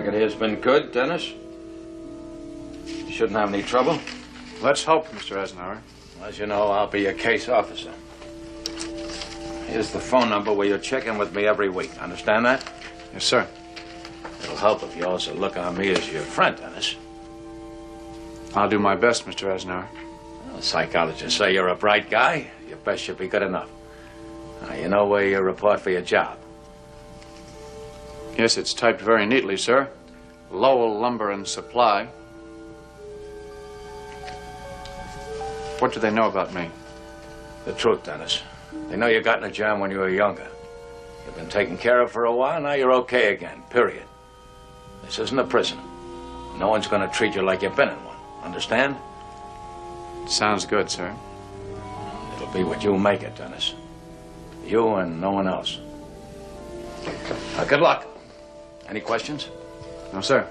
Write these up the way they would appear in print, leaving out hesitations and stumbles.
Racket here's been good, Dennis. You shouldn't have any trouble. Let's hope, Mr. Eisenhower. As you know, I'll be your case officer. Here's the phone number where you check in with me every week. Understand that? Yes, sir. It'll help if you also look on me as your friend, Dennis. I'll do my best, Mr. Eisenhower. Well, psychologists say you're a bright guy. Your best should be good enough. Now, you know where you report for your job. Yes, it's typed very neatly, sir. Lowell Lumber and Supply. What do they know about me? The truth, Dennis. They know you got in a jam when you were younger. You've been taken care of for a while, now you're okay again, period. This isn't a prison. No one's going to treat you like you've been in one. Understand? Sounds good, sir. It'll be what you make it, Dennis. You and no one else. Now, good luck. Any questions? No, sir.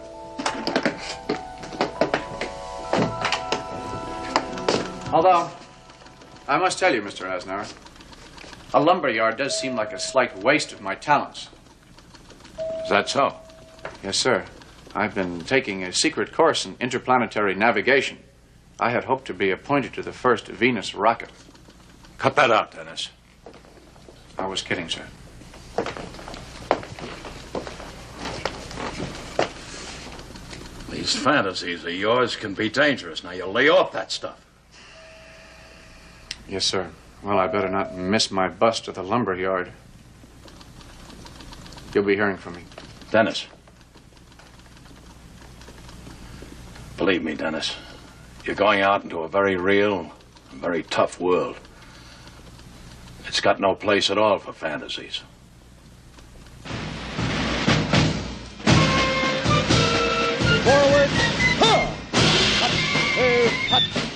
Although, I must tell you, Mr. Eisenhower, a lumber yard does seem like a slight waste of my talents. Is that so? Yes, sir. I've been taking a secret course in interplanetary navigation. I had hoped to be appointed to the first Venus rocket. Cut that out, Dennis. I was kidding, sir. These fantasies of yours can be dangerous. Now, you lay off that stuff. Yes, sir. Well, I better not miss my bus to the lumber yard. You'll be hearing from me. Dennis. Believe me, Dennis, you're going out into a very real and very tough world. It's got no place at all for fantasies. Forward! Huh! Hut! Hut!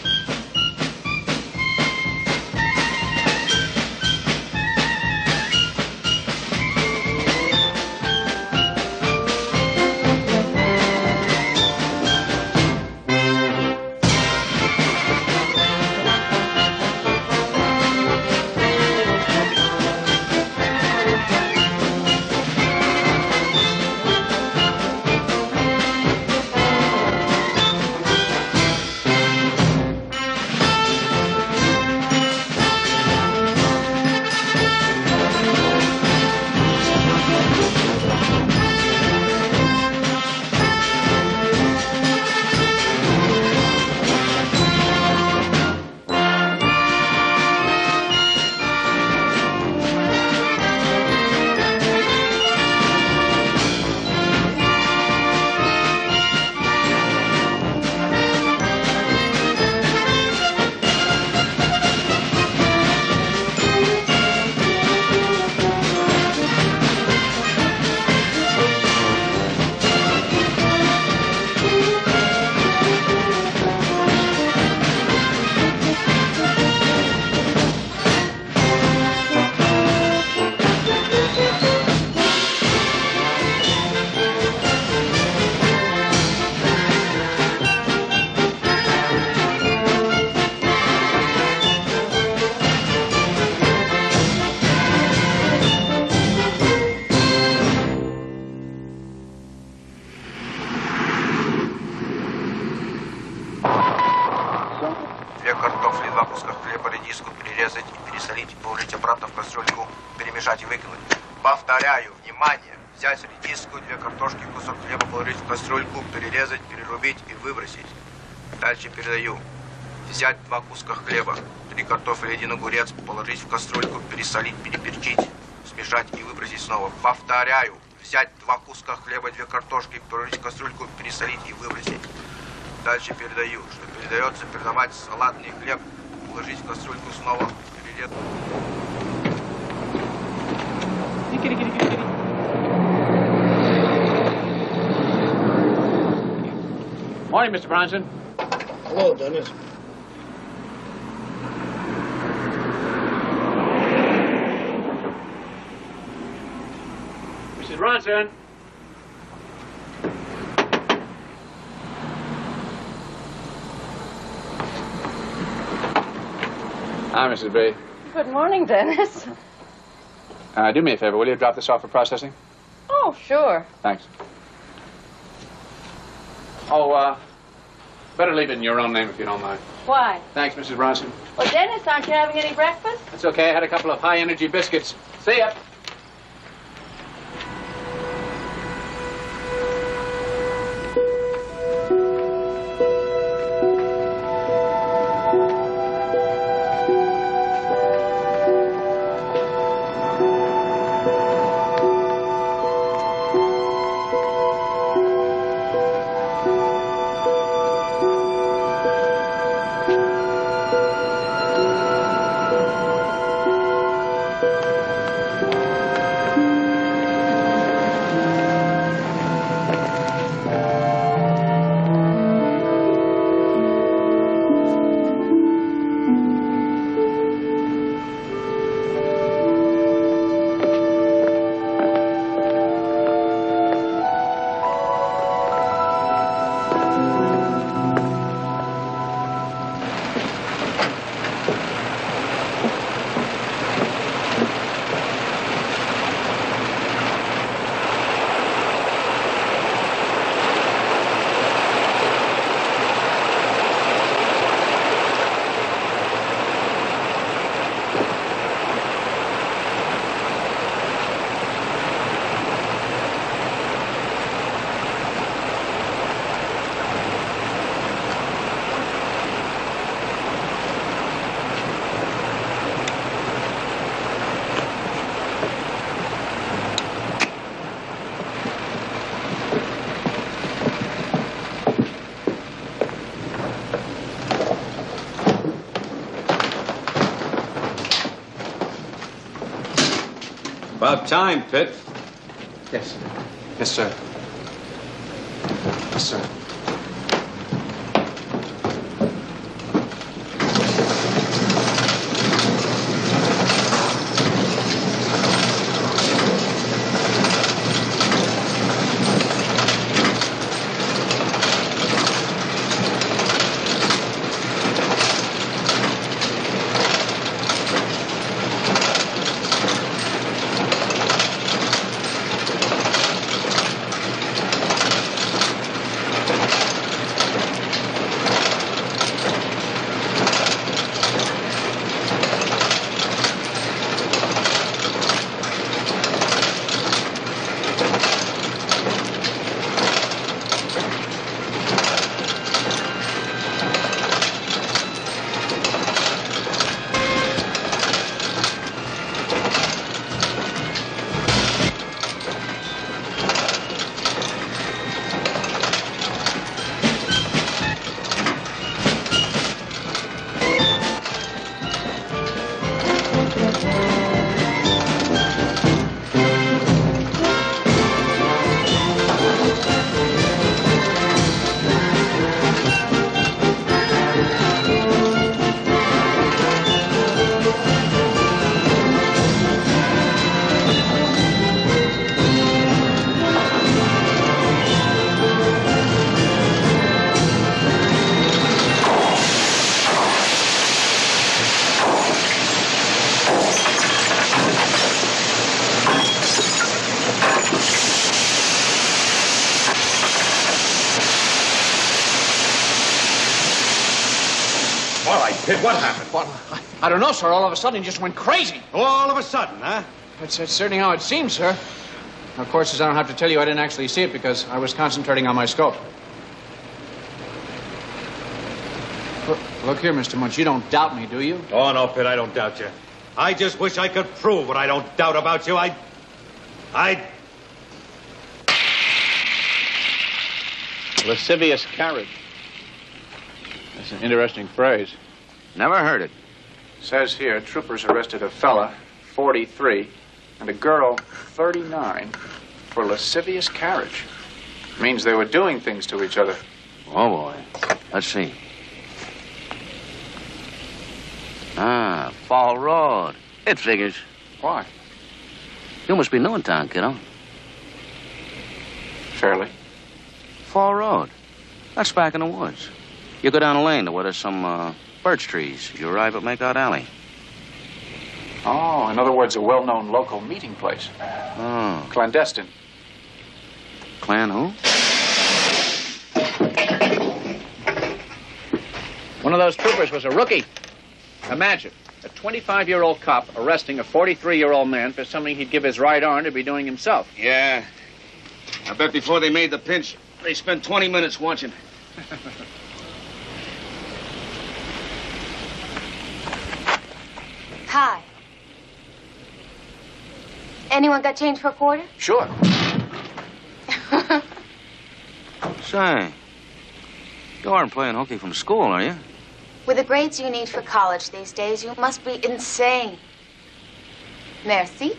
перемешать и выкинуть. Повторяю, внимание! Взять редиску, 2 картошки, кусок хлеба положить в кастрюльку, перерезать, перерубить и выбросить. Дальше передаю. Взять 2 куска хлеба, 3 картофеля, 1 огурец, положить в кастрюльку, пересолить, переперчить, смешать и выбросить снова. Повторяю. Взять 2 куска хлеба, 2 картошки, положить в кастрюльку, пересолить и выбросить. Дальше передаю. Что передается, передавать салатный хлеб, положить в кастрюльку снова, перерезать. Morning, Mr. Bronson. Hello, Dennis. Mrs. Bronson. Hi, Mrs. B. Good morning, Dennis. Do me a favor, will you drop this off for processing? Oh, sure. Thanks. Oh, better leave it in your own name if you don't mind. Why? Thanks, Mrs. Bronson. Well, Dennis, aren't you having any breakfast? That's okay. I had a couple of high-energy biscuits. See ya. About time, Pitt. Yes. Yes, sir. Yes, sir. All right, Pitt, what happened? Well, I don't know, sir. All of a sudden, he just went crazy. All of a sudden, huh? That's certainly how it seems, sir. Of course, as I don't have to tell you, I didn't actually see it because I was concentrating on my scope. Look here, Mr. Munch, you don't doubt me, do you? Oh, no, Pitt, I don't doubt you. I just wish I could prove what I don't doubt about you. I... Lascivious carriage. That's an interesting phrase. Never heard it. Says here, troopers arrested a fella, 43, and a girl, 39, for lascivious carriage. Means they were doing things to each other. Oh, boy. Let's see. Ah, Fall Road. It figures. Why? You must be new in town, kiddo. Fairly. Fall Road. That's back in the woods. You go down a lane to where there's some birch trees. You arrive at Makeout Alley. Oh, in other words, a well-known local meeting place. Oh. Clandestine. Clan who? One of those troopers was a rookie. Imagine, a 25-year-old cop arresting a 43-year-old man for something he'd give his right arm to be doing himself. Yeah. I bet before they made the pinch, they spent 20 minutes watching. Hi. Anyone got change for a quarter? Sure. Say, you aren't playing hooky from school, are you? With the grades you need for college these days, you must be insane. Merci.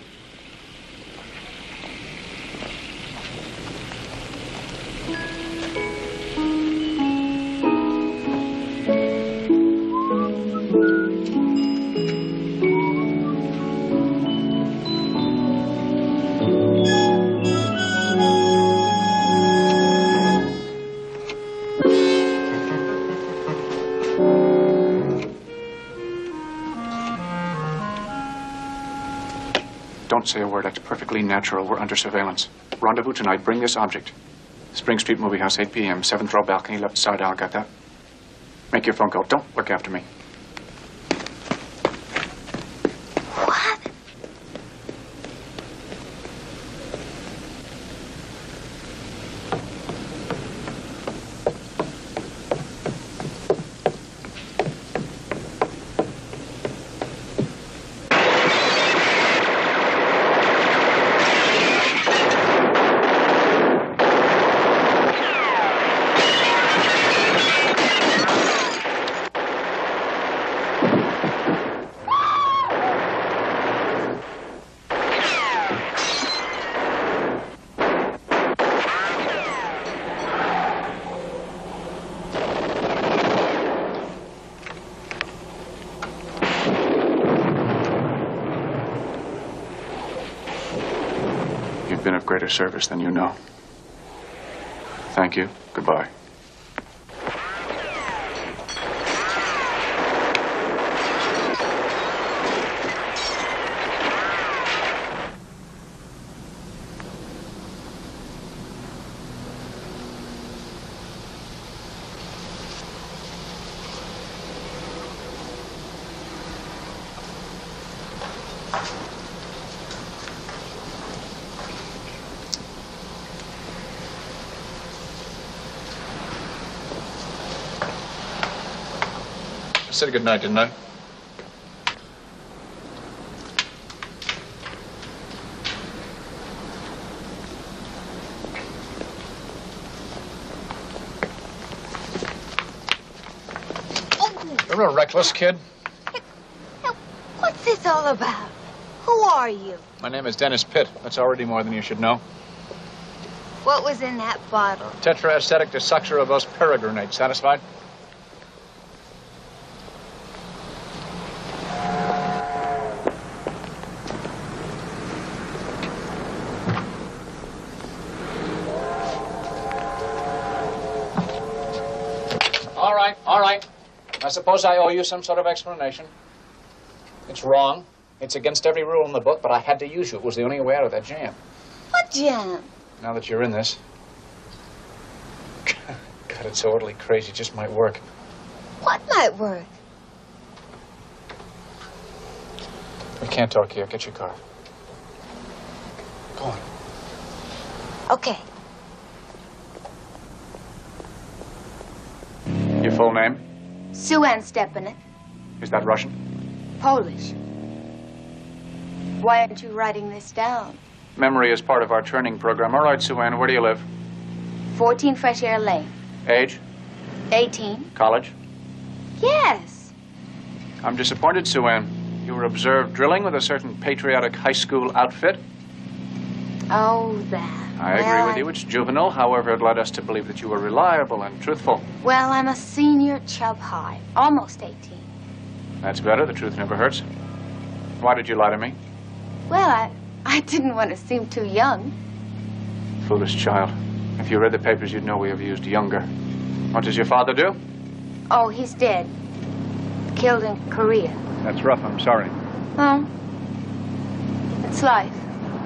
Don't say a word. That's perfectly natural. We're under surveillance. Rendezvous tonight. Bring this object. Spring Street Movie House, 8 p.m. 7th row balcony, left side aisle. Got that? Make your phone call. Don't look after me. What? You've been of greater service than you know. Thank you. Goodbye. I said good night, didn't I? You're a reckless kid. What's this all about? Who are you? My name is Dennis Pitt. That's already more than you should know. What was in that bottle? Tetraacetic desuxyribose peregrinate. Satisfied? All right. I suppose I owe you some sort of explanation. It's wrong. It's against every rule in the book, but I had to use you. It was the only way out of that jam. What jam? Now that you're in this. God, it's so utterly crazy. It just might work. What might work? We can't talk here. Get your car. Go on. Okay. Your full name? Sue Ann Stepanek. Is that Russian? Polish. Why aren't you writing this down? Memory is part of our training program. All right, Sue Ann, where do you live? 14 Fresh Air Lane. Age? 18. College? Yes. I'm disappointed, Sue Ann. You were observed drilling with a certain patriotic high school outfit. Oh, that. I agree with you. It's juvenile. However, it led us to believe that you were reliable and truthful. Well, I'm a senior Chubb High. Almost 18. That's better. The truth never hurts. Why did you lie to me? Well, I didn't want to seem too young. Foolish child. If you read the papers, you'd know we have used younger. What does your father do? Oh, he's dead. Killed in Korea. That's rough. I'm sorry. Oh. It's life.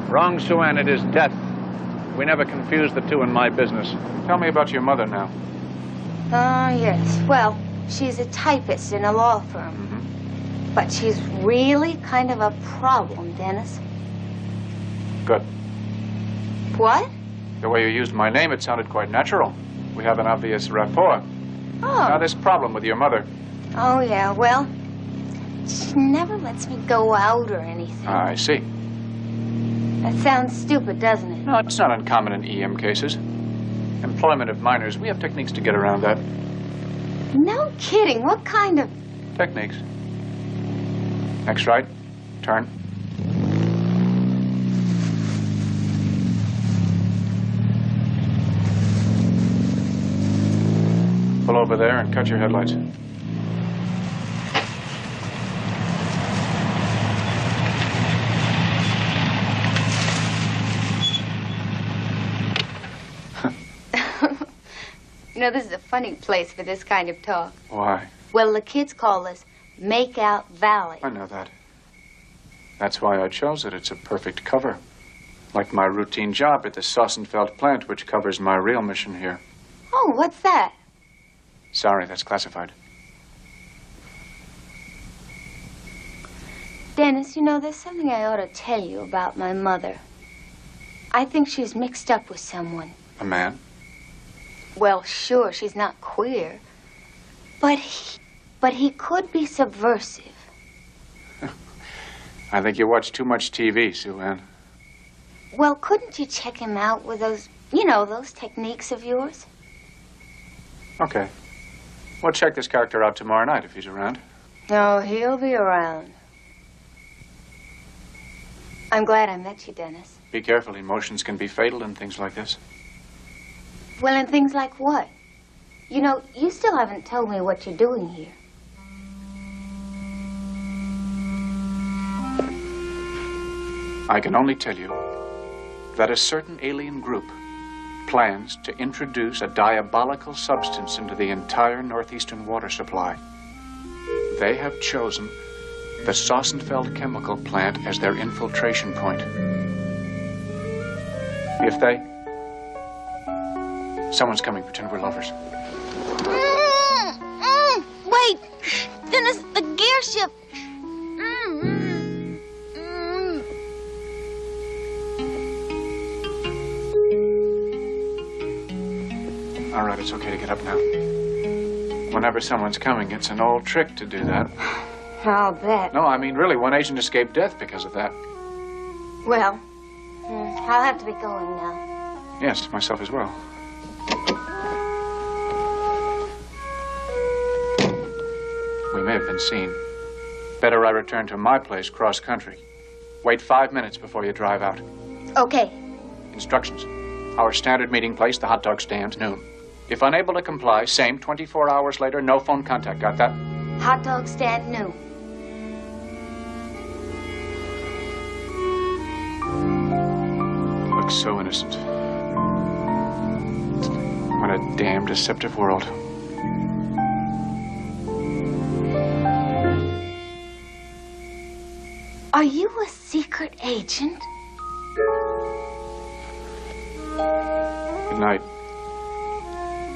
Wrong, Sue Ann. It is death. We never confuse the two in my business. Tell me about your mother now. Yes. Well, She's a typist in a law firm. But she's really kind of a problem, Dennis. Good. What? The way you used my name, it sounded quite natural. We have an obvious rapport. Oh. Now, this problem with your mother. Oh, yeah, well, she never lets me go out or anything. I see. That sounds stupid, doesn't it? No, it's not uncommon in EM cases. Employment of minors, we have techniques to get around that. No kidding. What kind of... Techniques. Next right. Turn. Pull over there and cut your headlights. You know, this is a funny place for this kind of talk. Why? Well, the kids call us Makeout Valley. I know that. That's why I chose it. It's a perfect cover. Like my routine job at the Sossenfeld plant, which covers my real mission here. Oh, what's that? Sorry, that's classified. Dennis, you know, there's something I ought to tell you about my mother. I think she's mixed up with someone. A man? Well, sure, she's not queer. But he could be subversive. I think you watch too much TV, Sue Ann. Well, couldn't you check him out with those, you know, those techniques of yours? Okay. We'll check this character out tomorrow night if he's around. No, he'll be around. I'm glad I met you, Dennis. Be careful. Emotions can be fatal in things like this. Well, and things like what? You know, you still haven't told me what you're doing here. I can only tell you that a certain alien group plans to introduce a diabolical substance into the entire northeastern water supply. They have chosen the Sossenfeld chemical plant as their infiltration point. If they... Someone's coming. Pretend we're lovers. Wait! Dennis, the gear shift... All right, it's okay to get up now. Whenever someone's coming, it's an old trick to do that. I'll bet. No, I mean, really, one agent escaped death because of that. Well, I'll have to be going now. Yes, myself as well. We may have been seen. Better I return to my place cross country. Wait 5 minutes before you drive out. Okay. Instructions. Our standard meeting place, the hot dog stand, noon. If unable to comply, same 24 hours later, no phone contact. Got that? Hot dog stand noon. Looks so innocent. What a damn deceptive world. Are you a secret agent? Good night,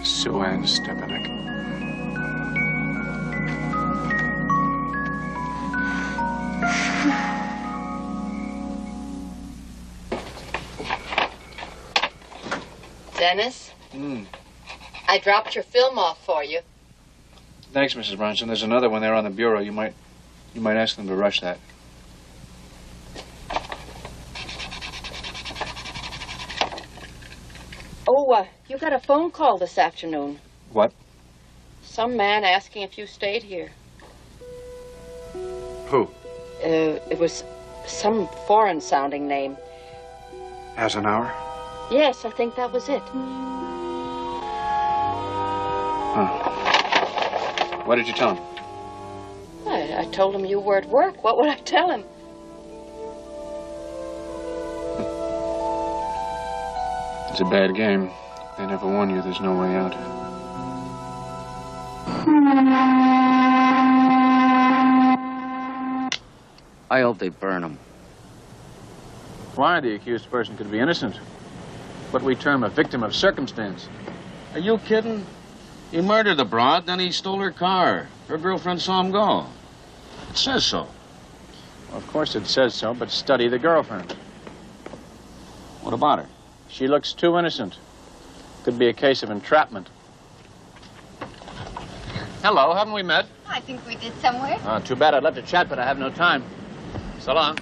Sue Ann Stepanek. Dennis? I dropped your film off for you. Thanks, Mrs. Bronson. There's another one there on the bureau. You might ask them to rush that. Oh, you got a phone call this afternoon. What? Some man asking if you stayed here. Who? It was some foreign-sounding name. Has an hour? Yes, I think that was it. Huh. What did you tell him? I told him you were at work. What would I tell him? It's a bad game. They never warn you there's no way out. I hope they burn him. Why? The accused person could be innocent. What we term a victim of circumstance. Are you kidding? He murdered the broad, then he stole her car. Her girlfriend saw him go. It says so. Well, of course it says so, but study the girlfriend. What about her? She looks too innocent. Could be a case of entrapment. Hello, haven't we met? I think we did somewhere. Too bad. I'd love to chat, but I have no time. So long.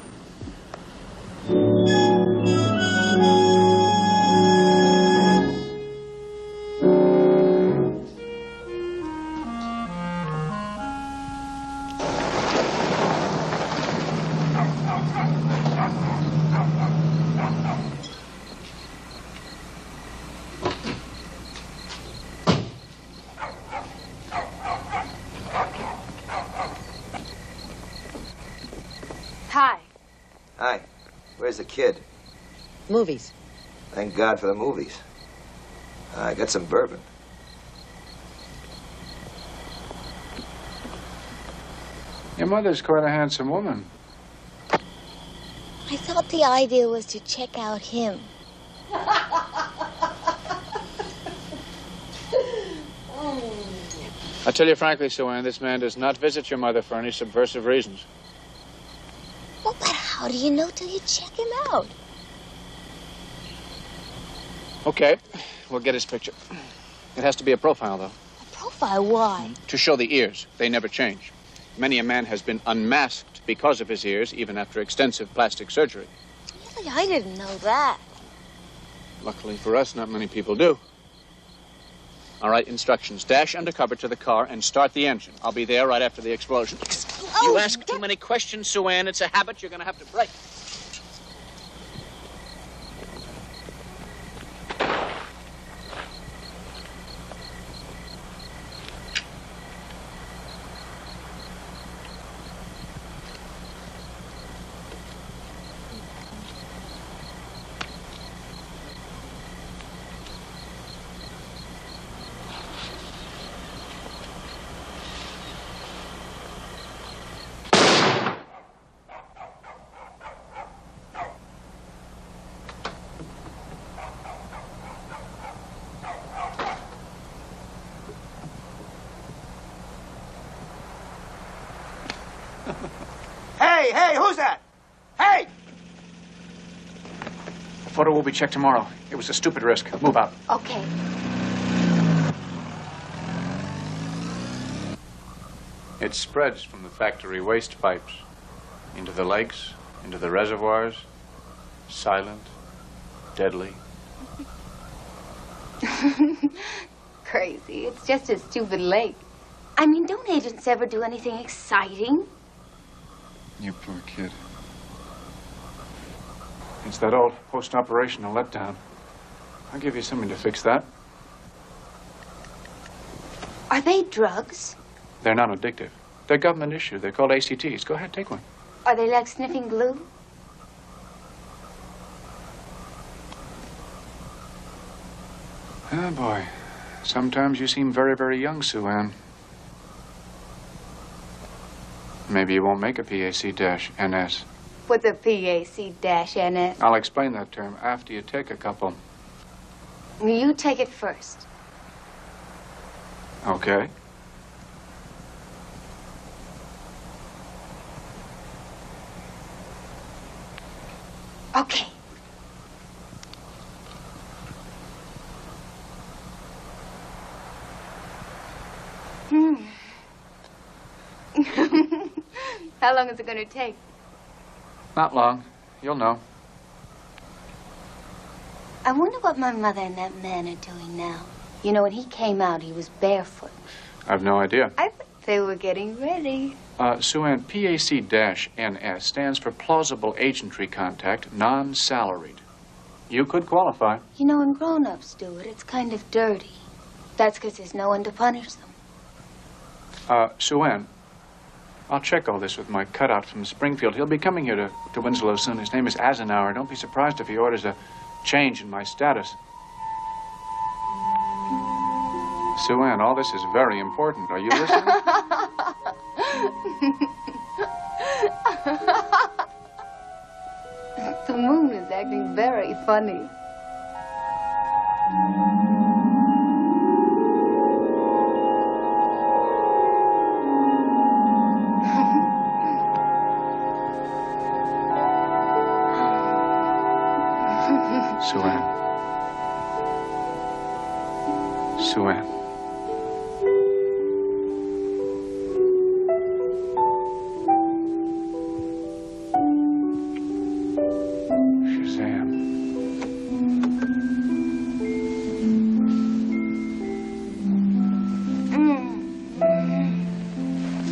Hi. Hi. Where's the kid? Movies. Thank God for the movies. I got some bourbon. Your mother's quite a handsome woman. I thought the idea was to check out him. I tell you frankly, Sue Ann, this man does not visit your mother for any subversive reasons. Well, but how do you know till you check him out? Okay, we'll get his picture. It has to be a profile, though. A profile? Why? To show the ears. They never change. Many a man has been unmasked because of his ears, even after extensive plastic surgery. Really? I didn't know that. Luckily for us, not many people do. All right, instructions. Dash undercover to the car and start the engine. I'll be there right after the explosion. Oh, You ask too many questions, Sue Ann. It's a habit you're going to have to break. Hey, who's that? Hey! The photo will be checked tomorrow. It was a stupid risk. Move out. Okay. It spreads from the factory waste pipes into the lakes, into the reservoirs. Silent, deadly. Crazy. It's just a stupid lake. I mean, don't agents ever do anything exciting? You poor kid. It's that old post-operational letdown. I'll give you something to fix that. Are they drugs? They're non-addictive. They're government issue. They're called ACTs. Go ahead, take one. Are they like sniffing glue? Oh, boy. Sometimes you seem very, very young, Sue Ann. Maybe you won't make a PAC-NS. What's a PAC-NS? I'll explain that term after you take a couple. You take it first. Okay. Okay. How long is it going to take? Not long. You'll know. I wonder what my mother and that man are doing now. You know, when he came out, he was barefoot. I've no idea. I think they were getting ready. Sue Ann, PAC-NS stands for Plausible Agentry Contact, Non-Salaried. You could qualify. You know, when grown-ups do it, it's kind of dirty. That's because there's no one to punish them. Sue Ann, I'll check all this with my cutout from Springfield. He'll be coming here to Winslow soon. His name is Eisenhower. Don't be surprised if he orders a change in my status. Sue Ann, all this is very important. Are you listening? The moon is acting very funny. Sue-Ann. Sue-Ann. Shazam.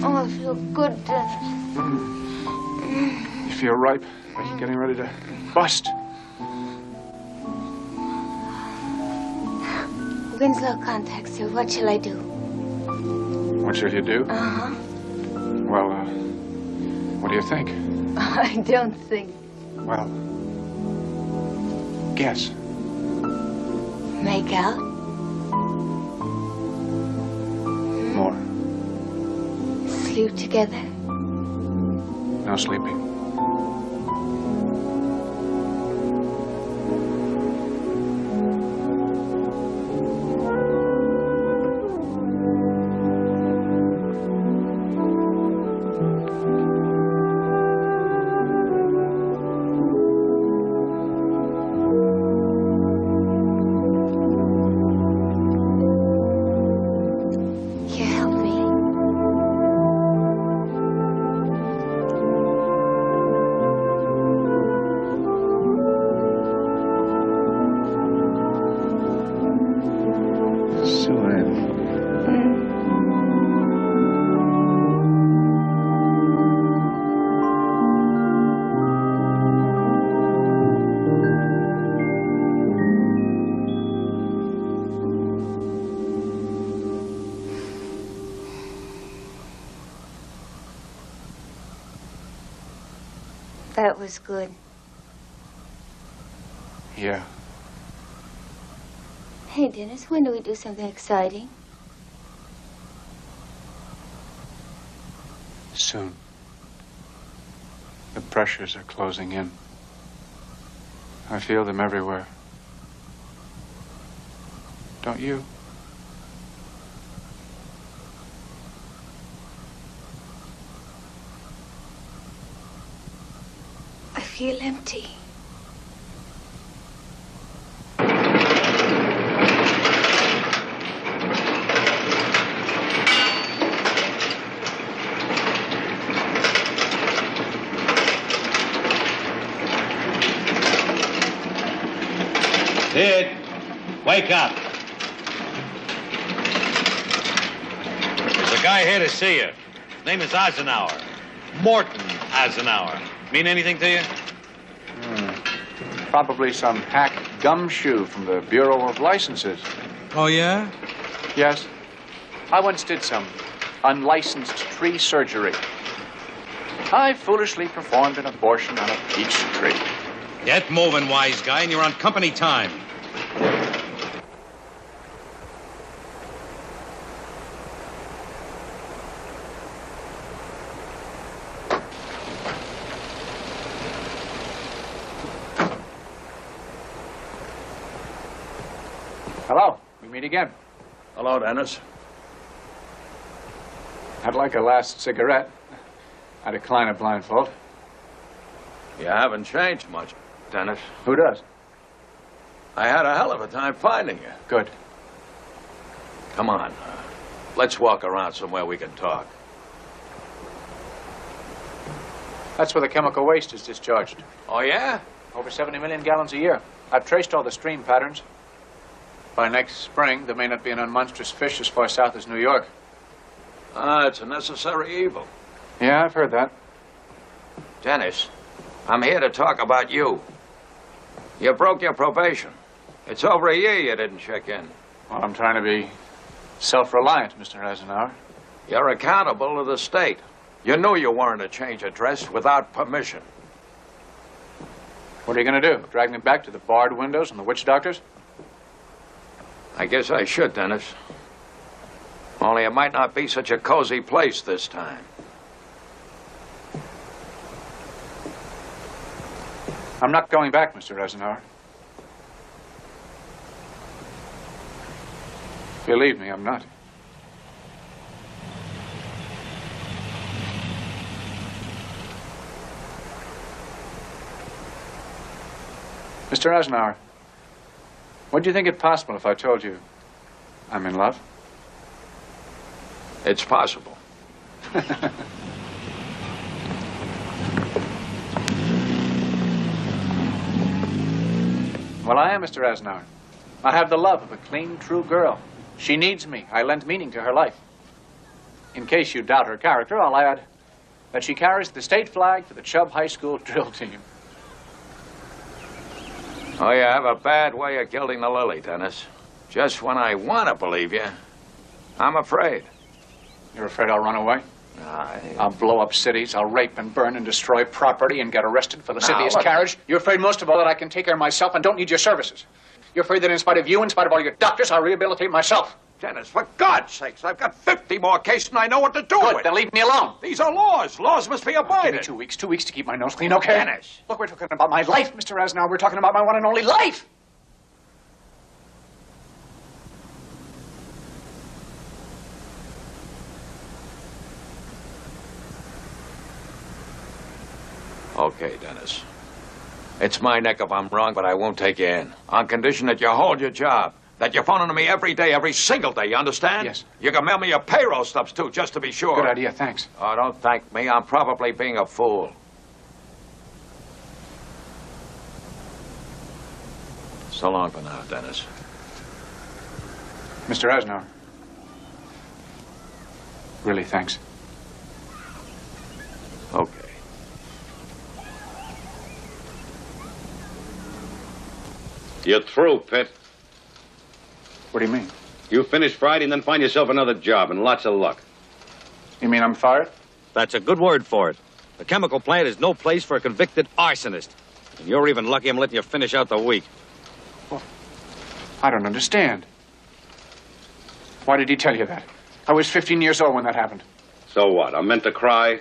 Oh, I feel good, Dennis. You feel ripe, like you're getting ready to bust. Winslow contacts her. What shall I do? What should you do? Uh-huh. Well, what do you think? I don't think. Well, guess. Make out? More. Sleep together? No sleeping. You help me. Sue-Ann. That was good. Yeah. Hey, Dennis, when do we do something exciting? Soon. The pressures are closing in. I feel them everywhere. Don't you? I feel empty. Sid, wake up. There's a guy here to see you. His name is Eisenhower. Morton Eisenhower. Mean anything to you? Probably some hack gumshoe from the Bureau of Licenses. Oh, yeah? Yes. I once did some unlicensed tree surgery. I foolishly performed an abortion on a peach tree. Get moving, wise guy, and you're on company time. Hello. We meet again. Hello, Dennis. I'd like a last cigarette. I decline a blindfold. You haven't changed much, Dennis. Who does? I had a hell of a time finding you. Good. Come on. Let's walk around somewhere we can talk. That's where the chemical waste is discharged. Oh, yeah? Over 70 million gallons a year. I've traced all the stream patterns. By next spring, there may not be an unmonstrous fish as far south as New York. Ah, it's a necessary evil. Yeah, I've heard that. Dennis, I'm here to talk about you. You broke your probation. It's over a year you didn't check in. Well, I'm trying to be self-reliant, Mr. Eisenhower. You're accountable to the state. You knew you weren't to change address without permission. What are you going to do? Drag me back to the barred windows and the witch doctors? I guess I should, Dennis. Only it might not be such a cozy place this time. I'm not going back, Mr. Eisenhower. Believe me, I'm not. Mr. Eisenhower, Would you think it possible if I told you I'm in love? It's possible. Well, I am, Mr. Aznauer. I have the love of a clean, true girl. She needs me. I lend meaning to her life. In case you doubt her character, I'll add that she carries the state flag for the Chubb High School drill team. Oh, you have a bad way of gilding the lily, Dennis. Just when I want to believe you, I'm afraid. You're afraid I'll run away? I'll blow up cities, I'll rape and burn and destroy property and get arrested for lascivious carriage. You're afraid most of all that I can take care of myself and don't need your services. You're afraid that in spite of you, in spite of all your doctors, I'll rehabilitate myself. Dennis, for God's sakes, I've got 50 more cases and I know what to do Good, with. then leave me alone. These are laws. Laws must be abided. Give me 2 weeks to keep my nose clean, okay? Dennis. Look, we're talking about my life, Mr. Aznauer. We're talking about my one and only life. Okay, Dennis. It's my neck if I'm wrong, but I won't take you in. On condition that you hold your job. That you're phoning to me every day, every single day, you understand? Yes. You can mail me your payroll stubs, too, just to be sure. Good idea, thanks. Oh, don't thank me. I'm probably being a fool. So long for now, Dennis. Mr. Aznauer. Really, thanks. Okay. You're through, Pitt. What do you mean? You finish Friday and then find yourself another job and lots of luck. You mean I'm fired? That's a good word for it. The chemical plant is no place for a convicted arsonist. And you're even lucky I'm letting you finish out the week. Well, I don't understand. Why did he tell you that? I was 15 years old when that happened. So what? I'm meant to cry?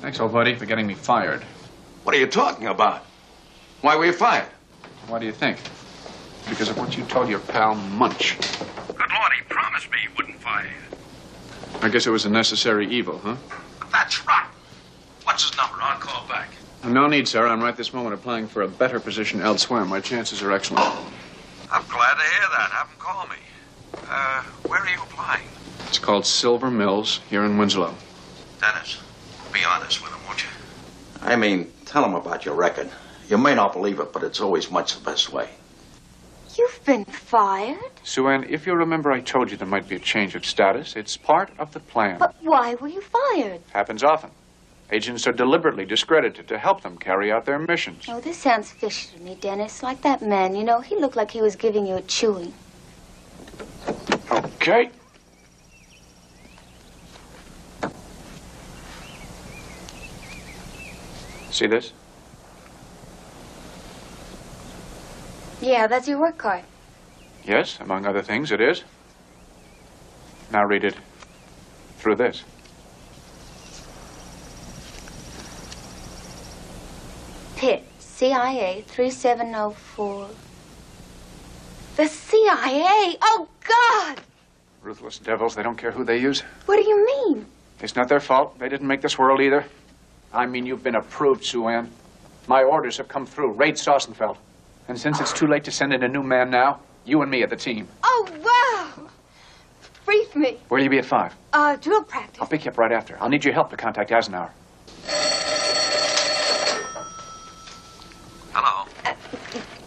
Thanks, old buddy, for getting me fired. What are you talking about? Why were you fired? Why do you think? Because of what you told your pal Munch. Good Lord, he promised me he wouldn't fire you. I guess it was a necessary evil, huh? That's right. What's his number? I'll call back. No need, sir. I'm right this moment applying for a better position elsewhere. My chances are excellent. I'm glad to hear that. Have him call me. Where are you applying? It's called Silver Mills here in Winslow. Dennis, be honest with him, won't you? I mean, tell him about your record. You may not believe it, but it's always much the best way. You've been fired? Sue Ann, if you remember I told you there might be a change of status, it's part of the plan. But why were you fired? Happens often. Agents are deliberately discredited to help them carry out their missions. Oh, this sounds fishy to me, Dennis. Like that man, you know, he looked like he was giving you a chewing. Okay. See this? Yeah, that's your work card. Yes, among other things, it is. Now read it through this. Pitt, CIA 3704. The CIA? Oh, God! Ruthless devils, they don't care who they use. What do you mean? It's not their fault. They didn't make this world either. I mean, you've been approved, Sue Ann. My orders have come through. Raid Sausenfeld. And since it's too late to send in a new man now, you and me are the team. Oh, wow! Brief me. Where'll you be at 5? Drill practice. I'll pick you up right after. I'll need your help to contact Aznauer. Hello.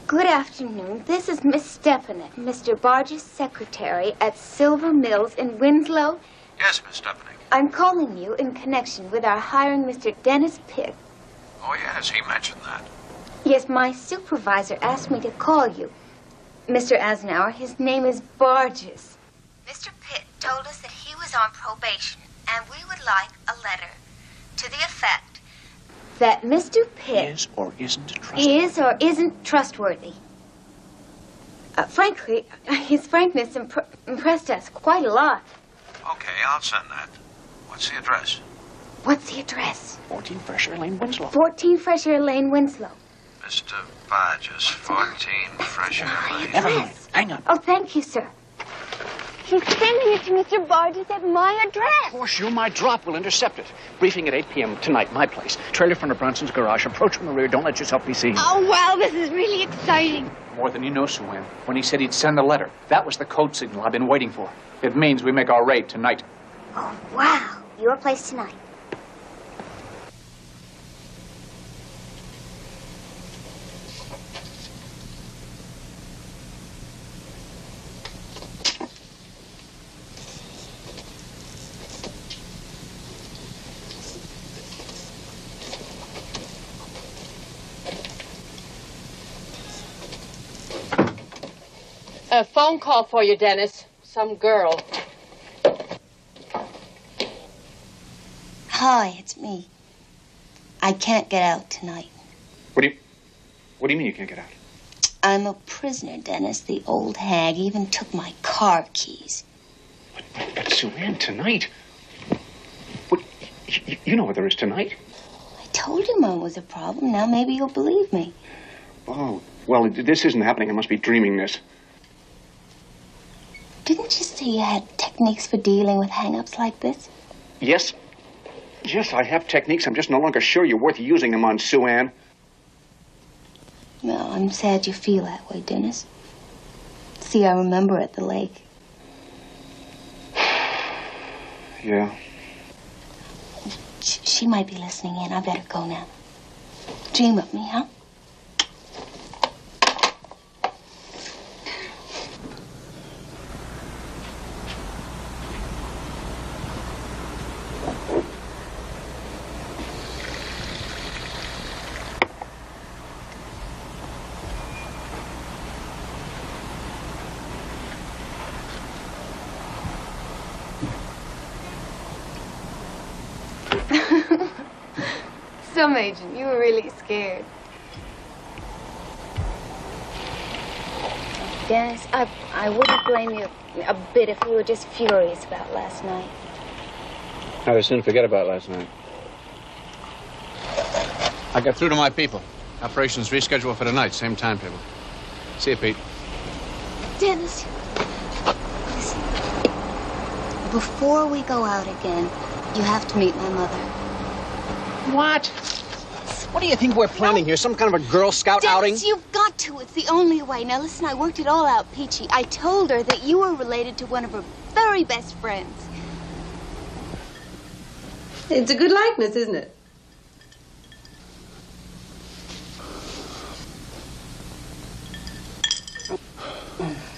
Good afternoon. This is Miss Stefanik, Mr. Barge's secretary at Silver Mills in Winslow. Yes, Miss Stefanik. I'm calling you in connection with our hiring Mr. Dennis Pitt. Oh, yes, he mentioned that. Yes, my supervisor asked me to call you. Mr. Aznauer, his name is Barges. Mr. Pitt told us that he was on probation, and we would like a letter to the effect that Mr. Pitt Is or isn't trustworthy. is or isn't trustworthy. Frankly, his frankness impressed us quite a lot. Okay, I'll send that. What's the address? What's the address? 14 Fresh Air Lane, Winslow. 14 Fresh Air Lane, Winslow. Mr. Barges, 14 Fresh Air Lane. Never mind. Hang on. Oh, thank you, sir. She's sending it to Mr. Barges at my address. Of course, you're my drop. We'll intercept it. Briefing at 8 p.m. tonight, my place. Trailer front of Bronson's garage. Approach from the rear. Don't let yourself be seen. Oh, wow, this is really exciting. More than you know, Sue Ann. When he said he'd send a letter, that was the code signal I've been waiting for. It means we make our raid tonight. Oh, wow. Your place tonight. A phone call for you, Dennis. Some girl. Hi, it's me. I can't get out tonight. What do you mean you can't get out? I'm a prisoner, Dennis. The old hag even took my car keys. But Sue Ann, tonight? What, you know what there is tonight? I told you Mom was a problem. Now maybe you'll believe me. Oh, well, this isn't happening. I must be dreaming this. Didn't you say you had techniques for dealing with hang-ups like this? Yes. Yes, I have techniques. I'm just no longer sure you're worth using them on, Sue Ann. Well, I'm sad you feel that way, Dennis. See, I remember at the lake. Yeah. She might be listening in. I better go now. Dream of me, huh? Some agent, you were really scared. Dennis, I wouldn't blame you a bit if you were just furious about last night. I would soon forget about last night. I got through to my people. Operations rescheduled for tonight, same timetable. See you, Pete. Dennis, listen. Before we go out again, you have to meet my mother. What? What do you think we're planning here? Some kind of a Girl Scout outing? Dennis, you've got to. It's the only way. Now, listen, I worked it all out, Peachy. I told her that you were related to one of her very best friends. It's a good likeness, isn't it?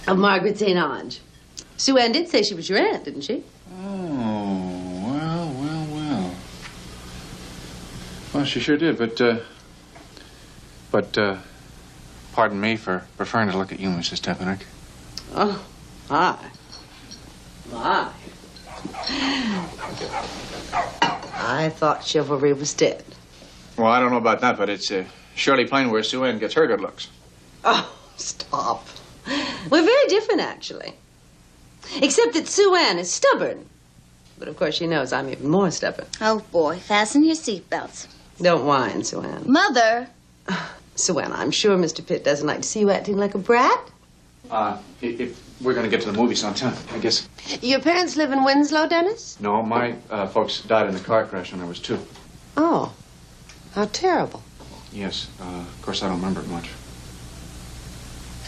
Of Margaret St. Ange. Sue Ann did say she was your aunt, didn't she? Oh, well. Well, she sure did, but pardon me for preferring to look at you, Mrs. Stepanek. Oh, my. My. I thought chivalry was dead. Well, I don't know about that, but it's surely plain where Sue Ann gets her good looks. Oh, stop. We're very different, actually. Except that Sue Ann is stubborn. But, of course, she knows I'm even more stubborn. Oh, boy, fasten your seatbelts. Don't whine, Sue Ann. Mother! Sue Ann, I'm sure Mr. Pitt doesn't like to see you acting like a brat. If we're going to get to the movies on time, I guess. Your parents live in Winslow, Dennis? No, my folks died in a car crash when I was 2. Oh, how terrible. Yes, of course I don't remember it much.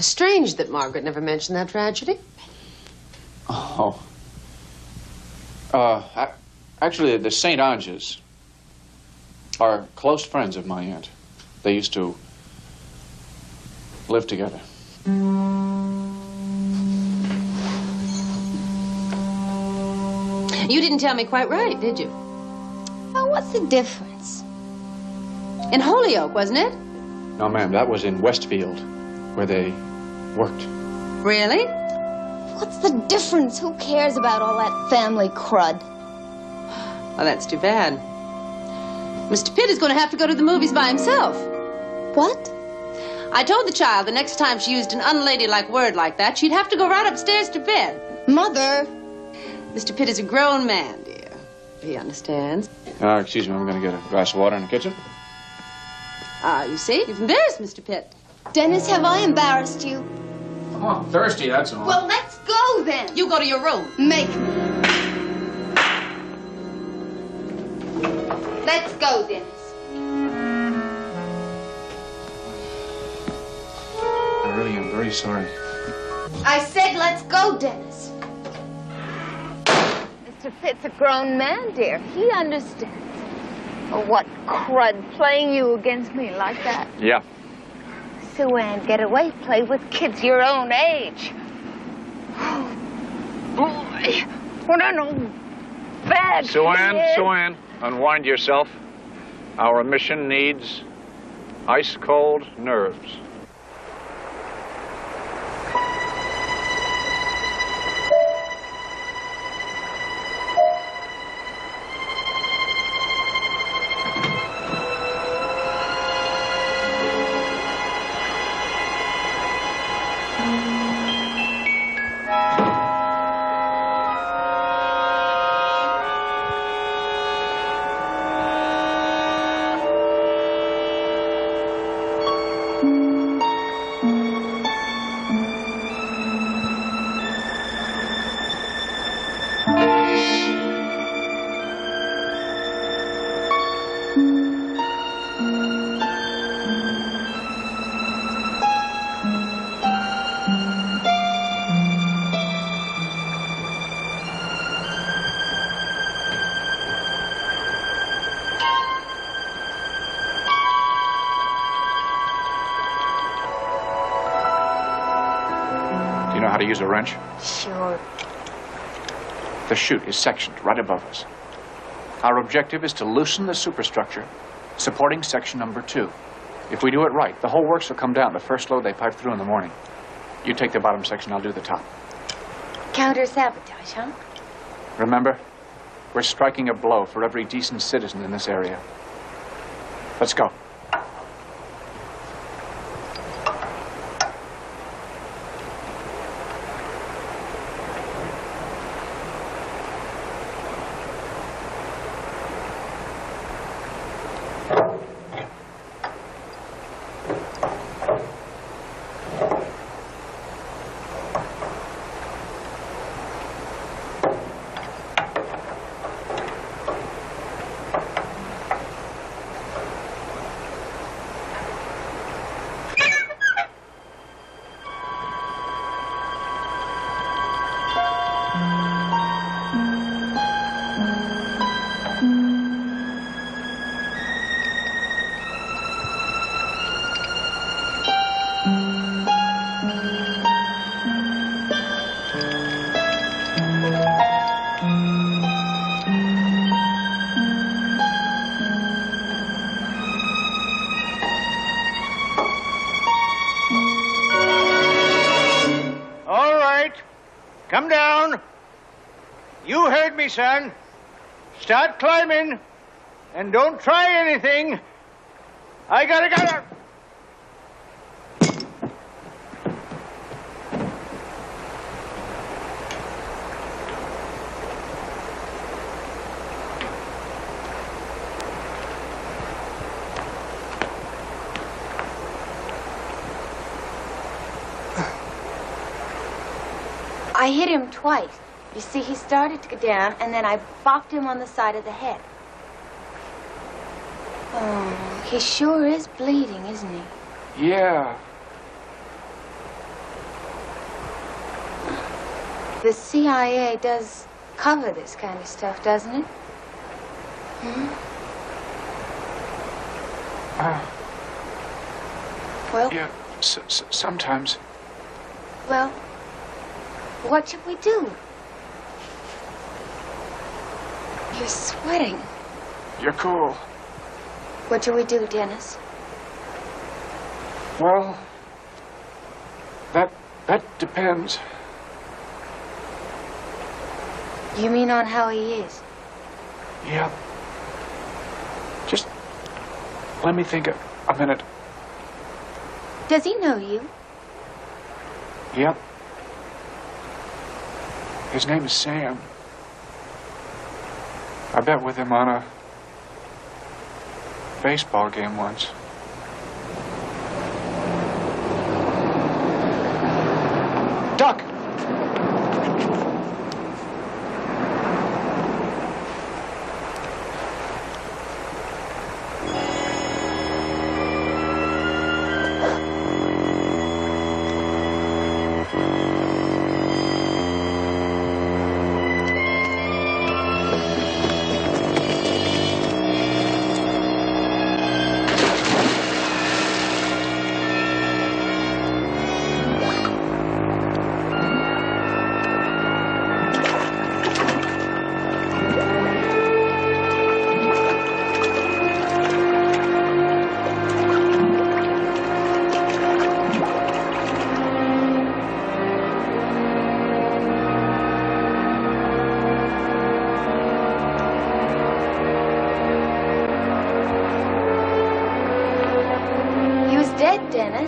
Strange that Margaret never mentioned that tragedy. Oh. Actually, the St. Anges are close friends of my aunt. They used to live together. You didn't tell me quite right, did you? Oh, what's the difference? In Holyoke, wasn't it? No, ma'am, that was in Westfield, where they worked. Really? What's the difference? Who cares about all that family crud? Well, that's too bad. Mr. Pitt is going to have to go to the movies by himself. What? I told the child the next time she used an unladylike word like that, she'd have to go right upstairs to bed. Mother! Mr. Pitt is a grown man, dear. He understands. Excuse me, I'm going to get a glass of water in the kitchen. You see? You've embarrassed Mr. Pitt. Dennis, have I embarrassed you? Come on, thirsty, that's all. Well, let's go then. You go to your room. Make me. Let's go, Dennis. I really am very sorry. I said let's go, Dennis. Mr. Pitt's a grown man, dear. He understands. Oh, what crud playing you against me like that. Yeah. Sue Ann, get away. Play with kids your own age. Oh, boy. What an old bad Sue kid. Ann, unwind yourself. Our mission needs ice-cold nerves. You know how to use a wrench? Sure. The chute is sectioned right above us. Our objective is to loosen the superstructure supporting section number 2. If we do it right, the whole works will come down the first load they pipe through in the morning. You take the bottom section, I'll do the top. Counter-sabotage, huh? Remember, we're striking a blow for every decent citizen in this area. Let's go. Come down. You heard me, son. Start climbing. And don't try anything. I gotta. I hit him twice. You see, he started to go down, and then I bopped him on the side of the head. Oh, he sure is bleeding, isn't he? Yeah. The CIA does cover this kind of stuff, doesn't it? Hmm? Well? Yeah, sometimes. Well, what should we do? You're sweating. You're cool. What should we do, Dennis? Well, that depends. You mean on how he is? Yeah. Just let me think a minute. Does he know you? Yep. His name is Sam. I bet with him on a baseball game once. Duck!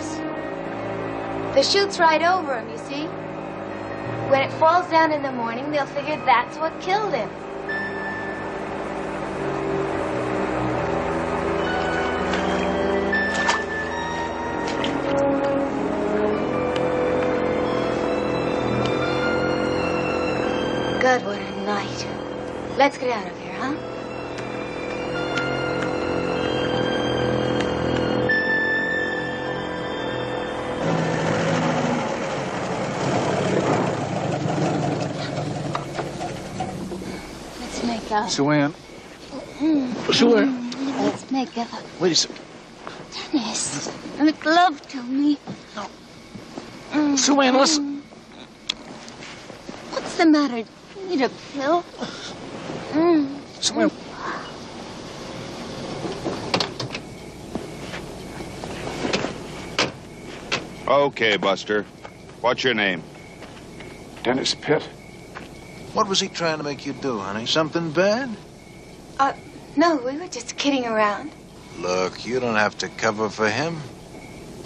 stairs. The chute's right over him, you see. When it falls down in the morning, they'll figure that's what killed him. God, what a night. Let's get out of here, huh? Let's make up. Sue Ann. Sue Ann. Let's make up. Wait a second. Dennis, make love to me. No. Sue Ann, listen. What's the matter? Need a pill? Sue Ann. Okay, Buster. What's your name? Dennis Pitt. What was he trying to make you do, honey? Something bad? No, we were just kidding around. Look, you don't have to cover for him.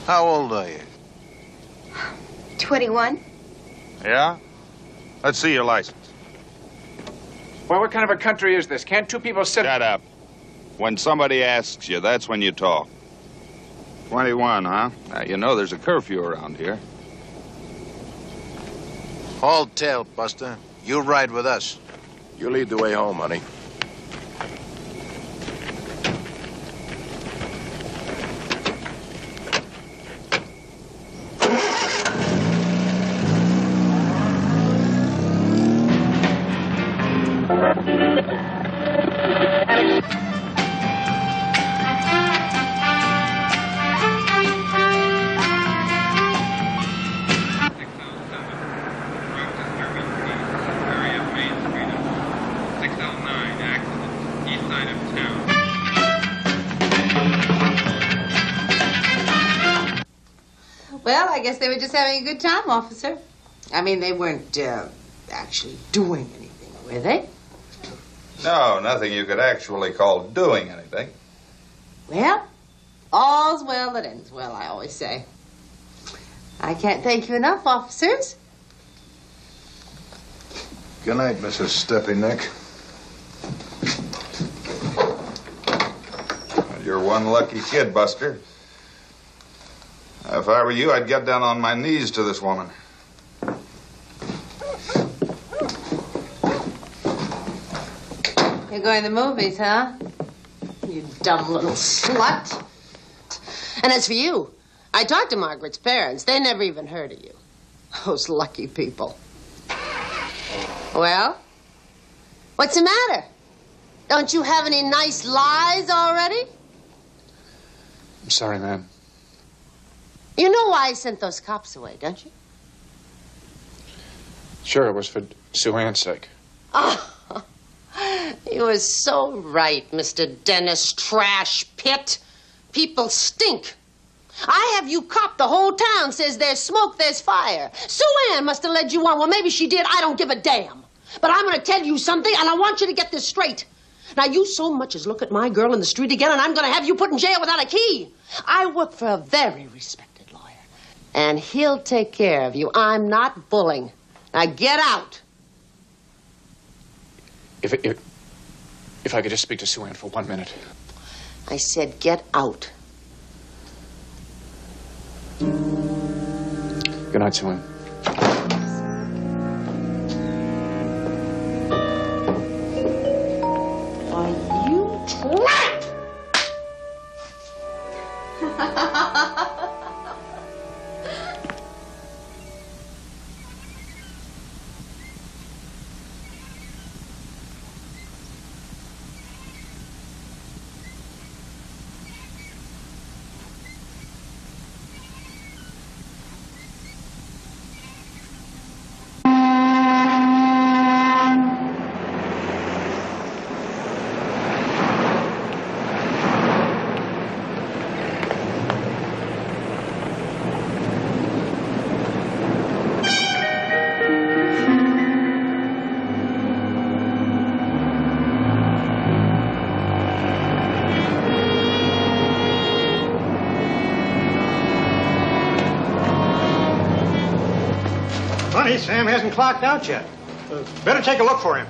How old are you? 21. Yeah? Let's see your license. Well, what kind of a country is this? Can't two people sit... Shut up. When somebody asks you, that's when you talk. 21, huh? Now, you know there's a curfew around here. Haul tail, Buster. You ride with us. You lead the way home, honey. Well, I guess they were just having a good time, officer. I mean, they weren't actually doing anything, were they? No, nothing you could actually call doing anything. Well, all's well that ends well, I always say. I can't thank you enough, officers. Good night, Mrs. Steppy Neck. You're one lucky kid, Buster. If I were you, I'd get down on my knees to this woman. You're going to the movies, huh? You dumb little slut. And as for you, I talked to Margaret's parents. They never even heard of you. Those lucky people. Well, what's the matter? Don't you have any nice lies already? I'm sorry, ma'am. You know why I sent those cops away, don't you? Sure, it was for Sue Ann's sake. Oh, you were so right, Mr. Dennis Trash Pitt. People stink. I have you copped. The whole town says there's smoke, there's fire. Sue Ann must have led you on. Well, maybe she did. I don't give a damn. But I'm going to tell you something, and I want you to get this straight. Now, you so much as look at my girl in the street again, and I'm going to have you put in jail without a key. I work for a very respected lawyer, and he'll take care of you. I'm not bulling. Now, get out. If I could just speak to Sue Ann for 1 minute. I said get out. Good night, Sue Ann. Are you trying? Sam hasn't clocked out yet. Better take a look for him.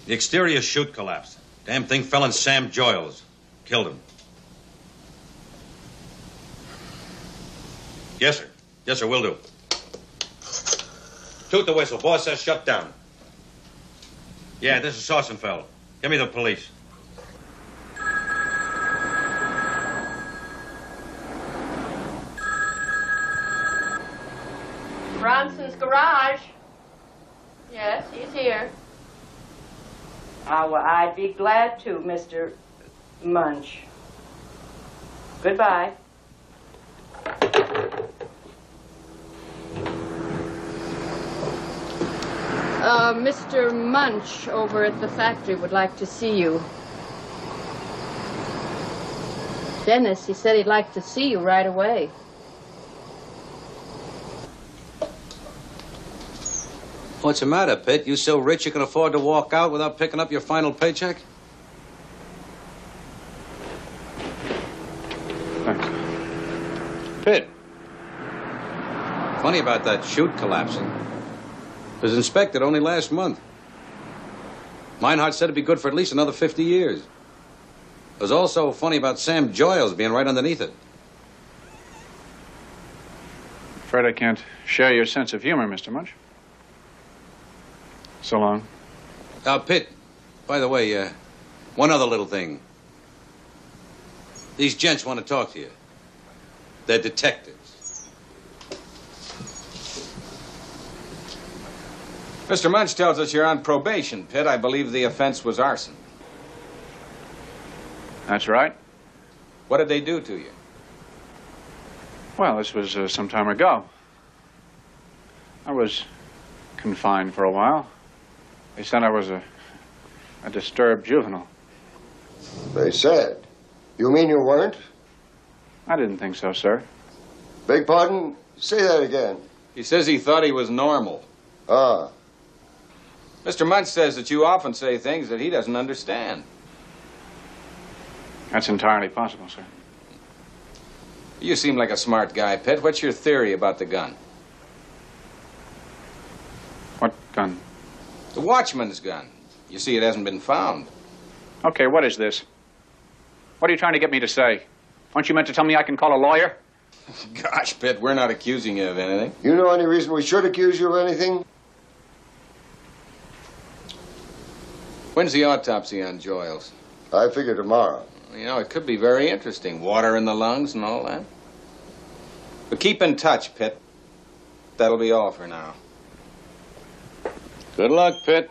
The exterior chute collapsed. Damn thing fell on Sam Joyles. Killed him. Yes, sir. Yes, sir, will do. Toot the whistle. Boss says shut down. Yeah, this is Sausenfeld. Give me the police. Bronson's garage. Yes, he's here. Well, I'd be glad to, Mr. Munch. Goodbye. Mr. Munch over at the factory would like to see you. Dennis, he said he'd like to see you right away. What's the matter, Pitt? You so rich you can afford to walk out without picking up your final paycheck? Thanks. Pitt. Funny about that chute collapsing. It was inspected only last month. Meinhardt said it'd be good for at least another 50 years. It was also funny about Sam Joyles being right underneath it. Afraid I can't share your sense of humor, Mr. Munch. So long. Pitt, by the way, one other little thing. These gents want to talk to you. They're detectives. Mr. Munch tells us you're on probation, Pitt. I believe the offense was arson. That's right. What did they do to you? Well, this was some time ago. I was confined for a while. They said I was a disturbed juvenile. They said? You mean you weren't? I didn't think so, sir. Beg pardon? Say that again. He says he thought he was normal. Ah. Mr. Munch says that you often say things that he doesn't understand. That's entirely possible, sir. You seem like a smart guy, Pitt. What's your theory about the gun? What gun? The watchman's gun. You see, it hasn't been found. Okay, what is this? What are you trying to get me to say? Aren't you meant to tell me I can call a lawyer? Gosh, Pitt, we're not accusing you of anything. You know any reason we should accuse you of anything? When's the autopsy on Joyles? I figure tomorrow. You know, it could be very interesting. Water in the lungs and all that. But keep in touch, Pitt. That'll be all for now. Good luck, Pitt.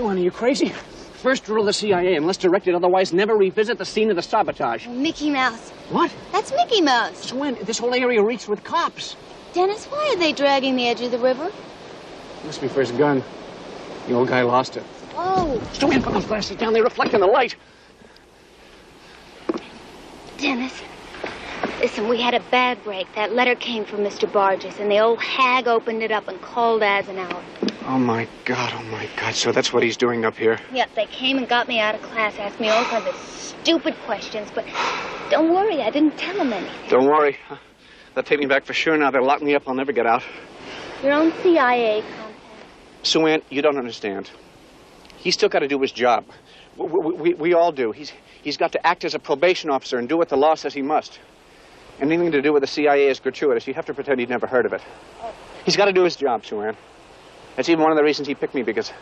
Are you crazy? First rule of the CIA, unless directed otherwise, never revisit the scene of the sabotage. Mickey Mouse. What? That's Mickey Mouse. Swin, this whole area reeks with cops. Dennis, why are they dragging the edge of the river? Must be for his gun. The old guy lost it. Oh. Swin, put those glasses down. They reflect in the light. Dennis, listen, we had a bad break. That letter came from Mr. Barges, and the old hag opened it up and called Eisenhower. Oh, my God, oh, my God. So that's what he's doing up here? Yep, they came and got me out of class, asked me all kinds of stupid questions, but don't worry, I didn't tell them anything. Don't worry. They'll take me back for sure now. They'll lock me up. I'll never get out. Your own CIA contact. Sue Ann, you don't understand. He's still got to do his job. We all do. He's got to act as a probation officer and do what the law says he must. Anything to do with the CIA is gratuitous. You have to pretend he'd never heard of it. He's got to do his job, Sue Ann. That's even one of the reasons he picked me, because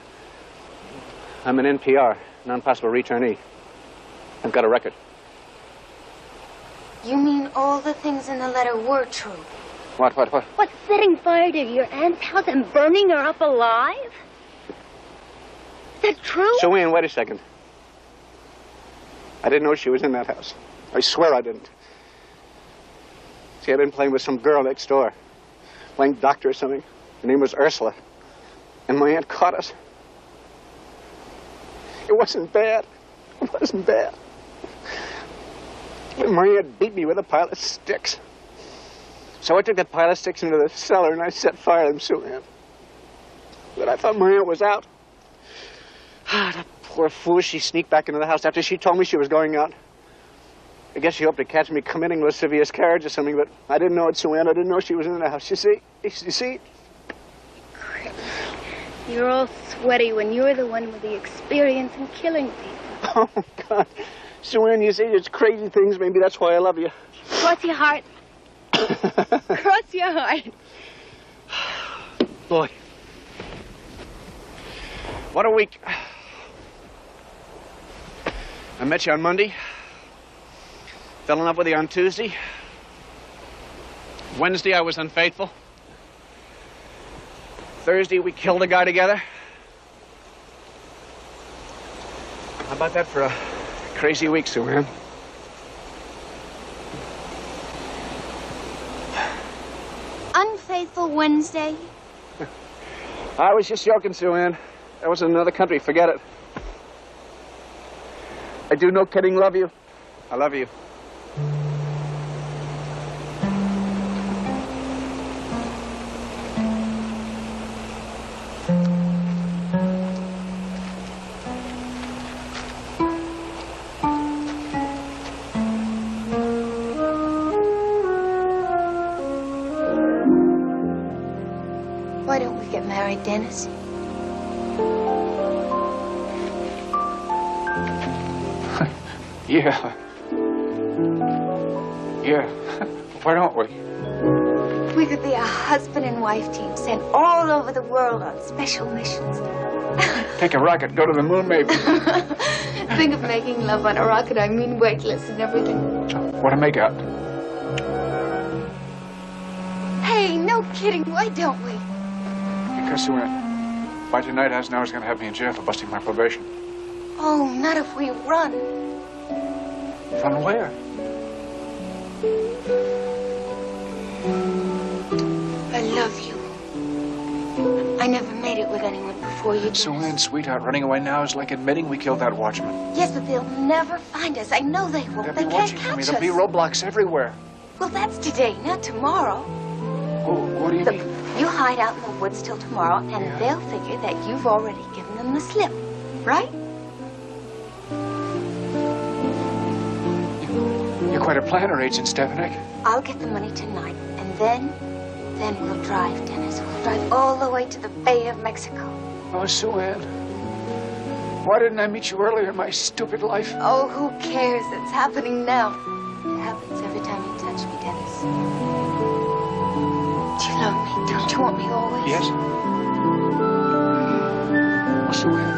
I'm an NPR, non-possible returnee. I've got a record. You mean all the things in the letter were true? What? What, setting fire to your aunt's house and burning her up alive? Is that true? Sue Ann, wait a second. I didn't know she was in that house. I swear I didn't. See, I'd been playing with some girl next door. Playing doctor or something. Her name was Ursula. And my aunt caught us. It wasn't bad. It wasn't bad. But my aunt beat me with a pile of sticks. So I took that pile of sticks into the cellar and I set fire to them, Sue Ann. But I thought my aunt was out. That poor fool, she sneaked back into the house after she told me she was going out. I guess she hoped to catch me committing lascivious carriage or something, but I didn't know it, Sue Ann. I didn't know she was in the house. You see? You see? You're all sweaty when you're the one with the experience in killing people. Oh, God. Sue Ann, you say it's crazy things. Maybe that's why I love you. Cross your heart. Cross your heart. Boy. What a week. I met you on Monday. Fell in love with you on Tuesday. Wednesday, I was unfaithful. Thursday, we killed a guy together. How about that for a crazy week, Sue Ann? Unfaithful Wednesday? I was just joking, Sue Ann. That was in another country. Forget it. I do no kidding love you. I love you. we get married, Dennis? Yeah. Yeah. Why don't we? We could be a husband and wife team sent all over the world on special missions. Take a rocket, go to the moon, maybe. Think of making love on a rocket. I mean, weightless and everything. What a make-out. Hey, no kidding. Why don't we? Because, Sue Ann, by tonight, Eisenhower's going to have me in jail for busting my probation. Oh, not if we run. Run where? I love you. I never made it with anyone before you. Sue Ann, sweetheart, running away now is like admitting we killed that watchman. Yes, but they'll never find us. I know they won't. They can't catch us. There'll be roadblocks everywhere. Well, that's today, not tomorrow. What do you mean? You hide out in the woods till tomorrow, and they'll figure that you've already given them the slip, right? You're quite a planner, Agent Stefanik. I'll get the money tonight, and then we'll drive, Dennis. We'll drive all the way to the Bay of Mexico. Oh, Sue Ann. Why didn't I meet you earlier in my stupid life? Oh, who cares? It's happening now. It happens every time you touch me, Dennis. Do you love me? Don't you want me always? Yes. Oh, Sue Ann.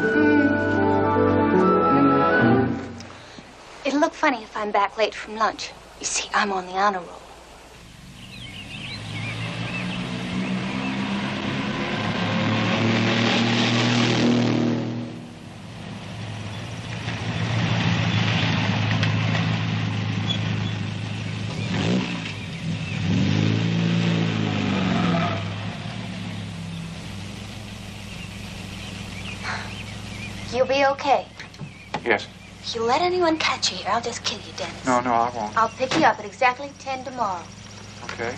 It'll look funny if I'm back late from lunch. You see, I'm on the honor roll. You'll be okay. Yes. If you let anyone catch you here, I'll just kill you, Dennis. No, I won't. I'll pick you up at exactly 10 tomorrow. Okay.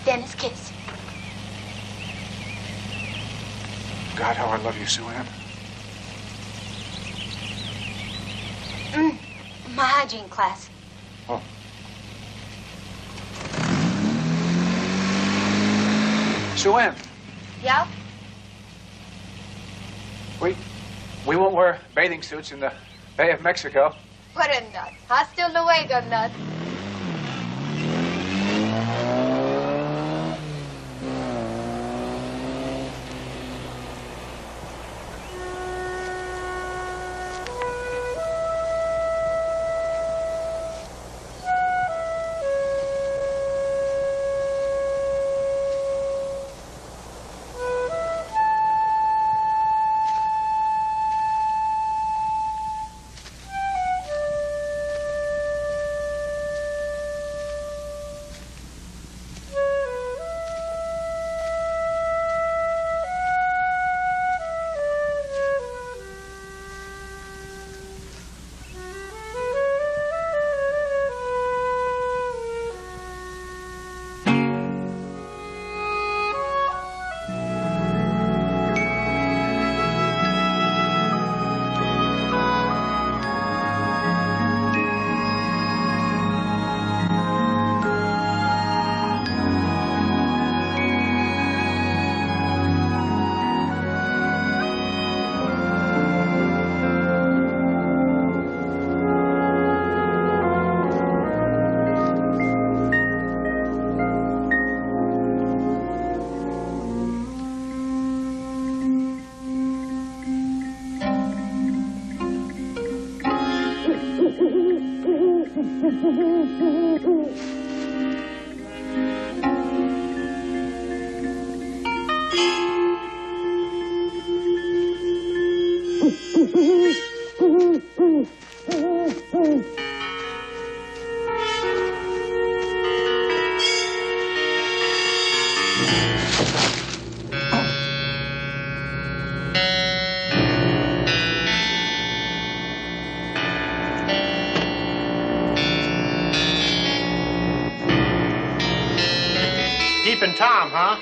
Dennis, kiss. God, how I love you, Sue Ann. My hygiene class. Oh. Sue Ann, Yeah? we won't wear bathing suits in the Bay of Mexico. What a nut. Hasta luego, nut. Keeping Tom, huh?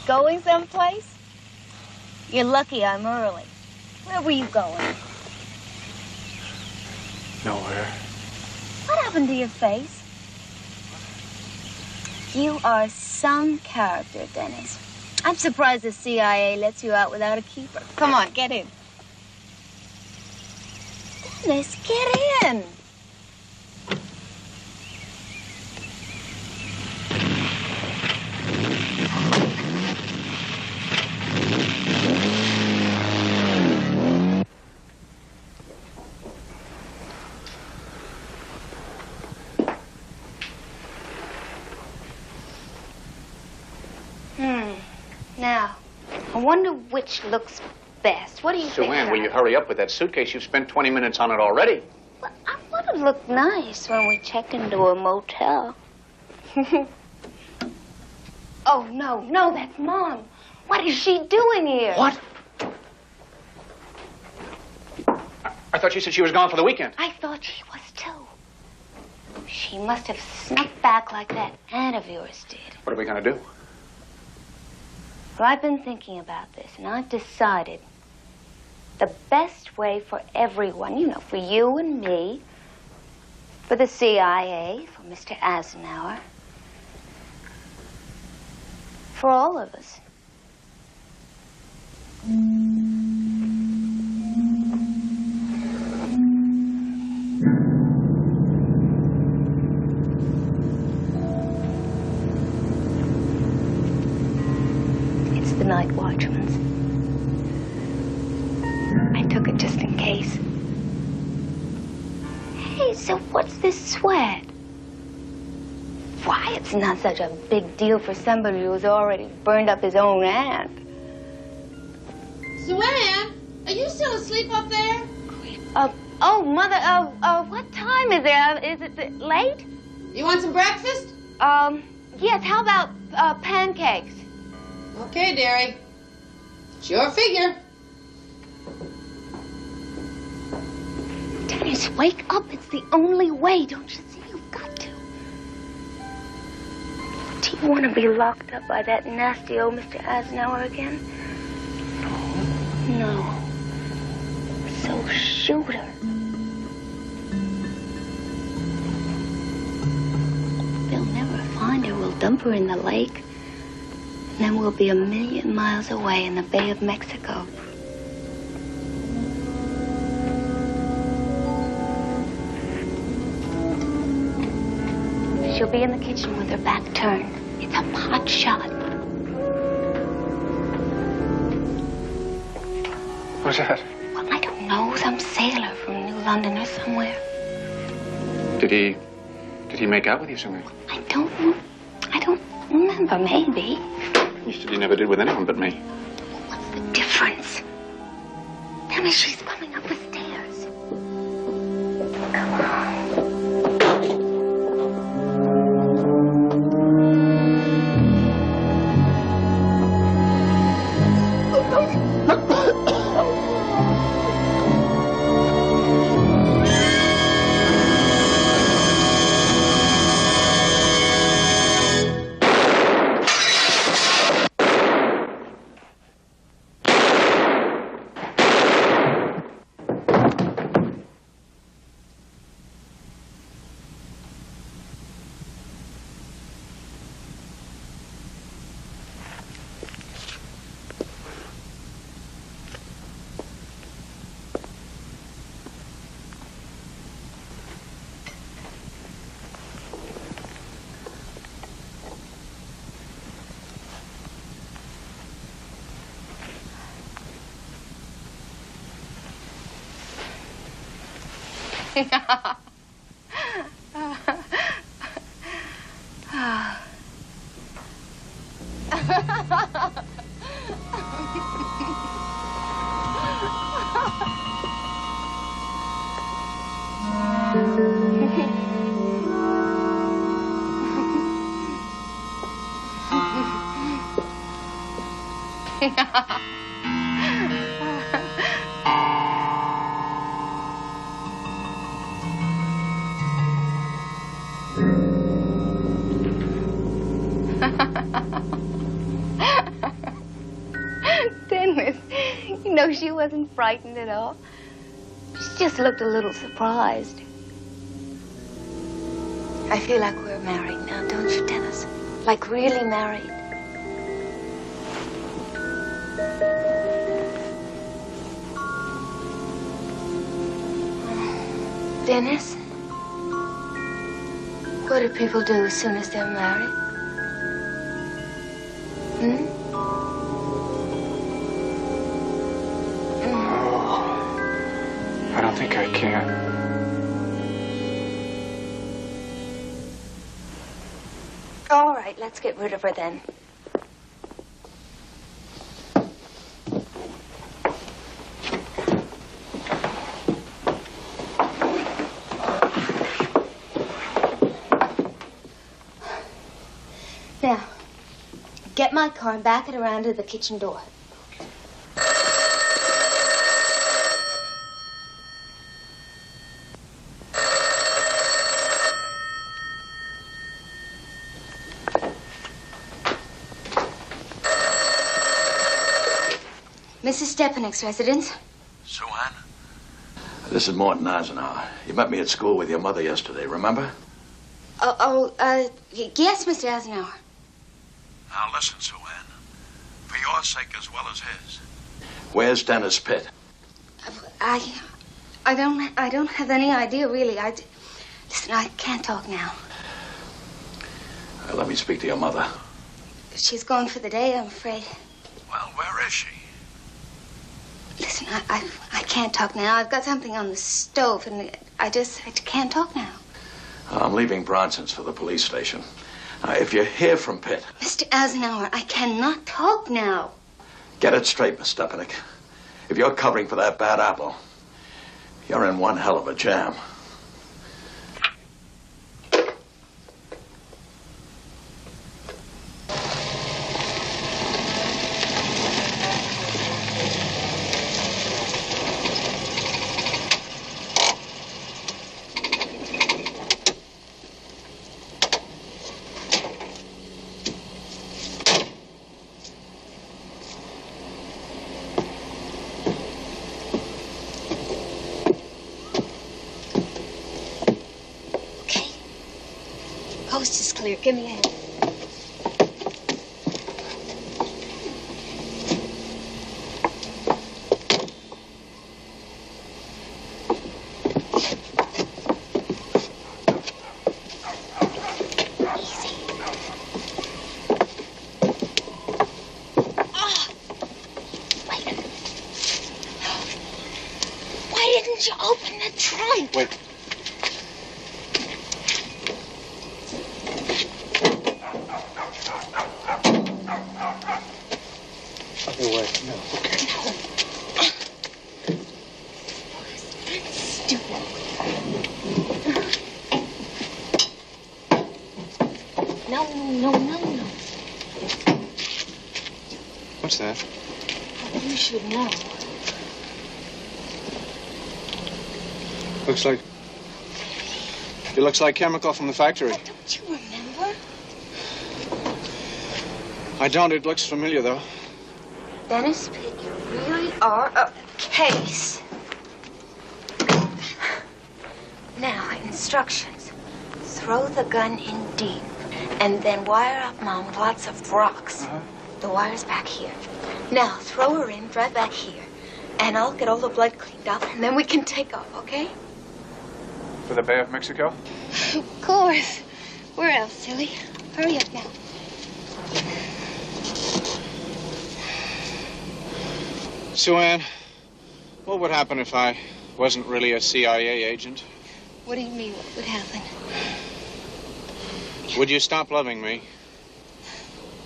Going someplace? You're lucky I'm early. Where were you going? Nowhere. What happened to your face? You are some character, Dennis. I'm surprised the CIA lets you out without a keeper. Come on, get in. Dennis, get in. Now, I wonder which looks best. What do you think? Sue-Ann, will you hurry up with that suitcase? You've spent 20 minutes on it already. Well, I want to look nice when we check into a motel. Oh, no, that's Mom. What is she doing here? What? I thought you said she was gone for the weekend. I thought she was, too. She must have snuck back like that aunt of yours did. What are we going to do? Well, I've been thinking about this, and I've decided the best way for everyone, you know, for you and me, for the CIA, for Mr. Eisenhower, for all of us. The night watchman's. I took it just in case. Hey, so what's this sweat? Why, it's not such a big deal for somebody who's already burned up his own aunt. Sue-Ann, are you still asleep up there? Oh, Mother, what time is it? Is it late? You want some breakfast? Yes, how about, pancakes? Okay, dearie. It's your figure. Dennis, wake up. It's the only way. Don't you see? You've got to. Do you want to be locked up by that nasty old Mr. Eisenhower again? No. So shoot her. They'll never find her. We'll dump her in the lake. And then we'll be 1,000,000 miles away in the Bay of Mexico. She'll be in the kitchen with her back turned. It's a pot shot. What's that? Well, I don't know. Some sailor from New London or somewhere. Did he make out with you somewhere? I don't remember. Maybe. You said he never did with anyone but me. What's the difference? Tell me, she's coming up the stairs. Come on. No, she wasn't frightened at all. She just looked a little surprised. I feel like we're married now, don't you, Dennis? Like really married. Dennis? What do people do as soon as they're married? I don't think I can. All right, let's get rid of her then. Now, get my car and back it around to the kitchen door. Mrs. Stepanik's residence. Sue Ann? This is Morton Eisenhower. You met me at school with your mother yesterday, remember? Yes, Mr. Eisenhower. Now listen, Sue Ann. For your sake as well as his. Where's Dennis Pitt? I don't have any idea, really. Listen, I can't talk now. Let me speak to your mother. She's gone for the day, I'm afraid. Well, where is she? Listen, I can't talk now. I've got something on the stove, and I can't talk now. I'm leaving Bronson's for the police station. If you hear from Pitt... Mr. Eisenhower, I cannot talk now. Get it straight, Miss Stepanik. If you're covering for that bad apple, you're in one hell of a jam. Coast is clear. Give me a hand. Why didn't you open the trunk? Wait. No. What's that? You should know. It looks like chemical from the factory. But don't you remember? I don't. It looks familiar, though. Dennis Pitt, you really are a case. Now, instructions. Throw the gun in deep, and then wire up Mom with lots of rocks. The wire's back here. Now, throw her in, drive back here, and I'll get all the blood cleaned up, and then we can take off, okay? For the Bay of Mexico? Of course. Where else, silly? Hurry up now. Sue Ann, what would happen if I wasn't really a CIA agent? What do you mean, what would happen? Would you stop loving me?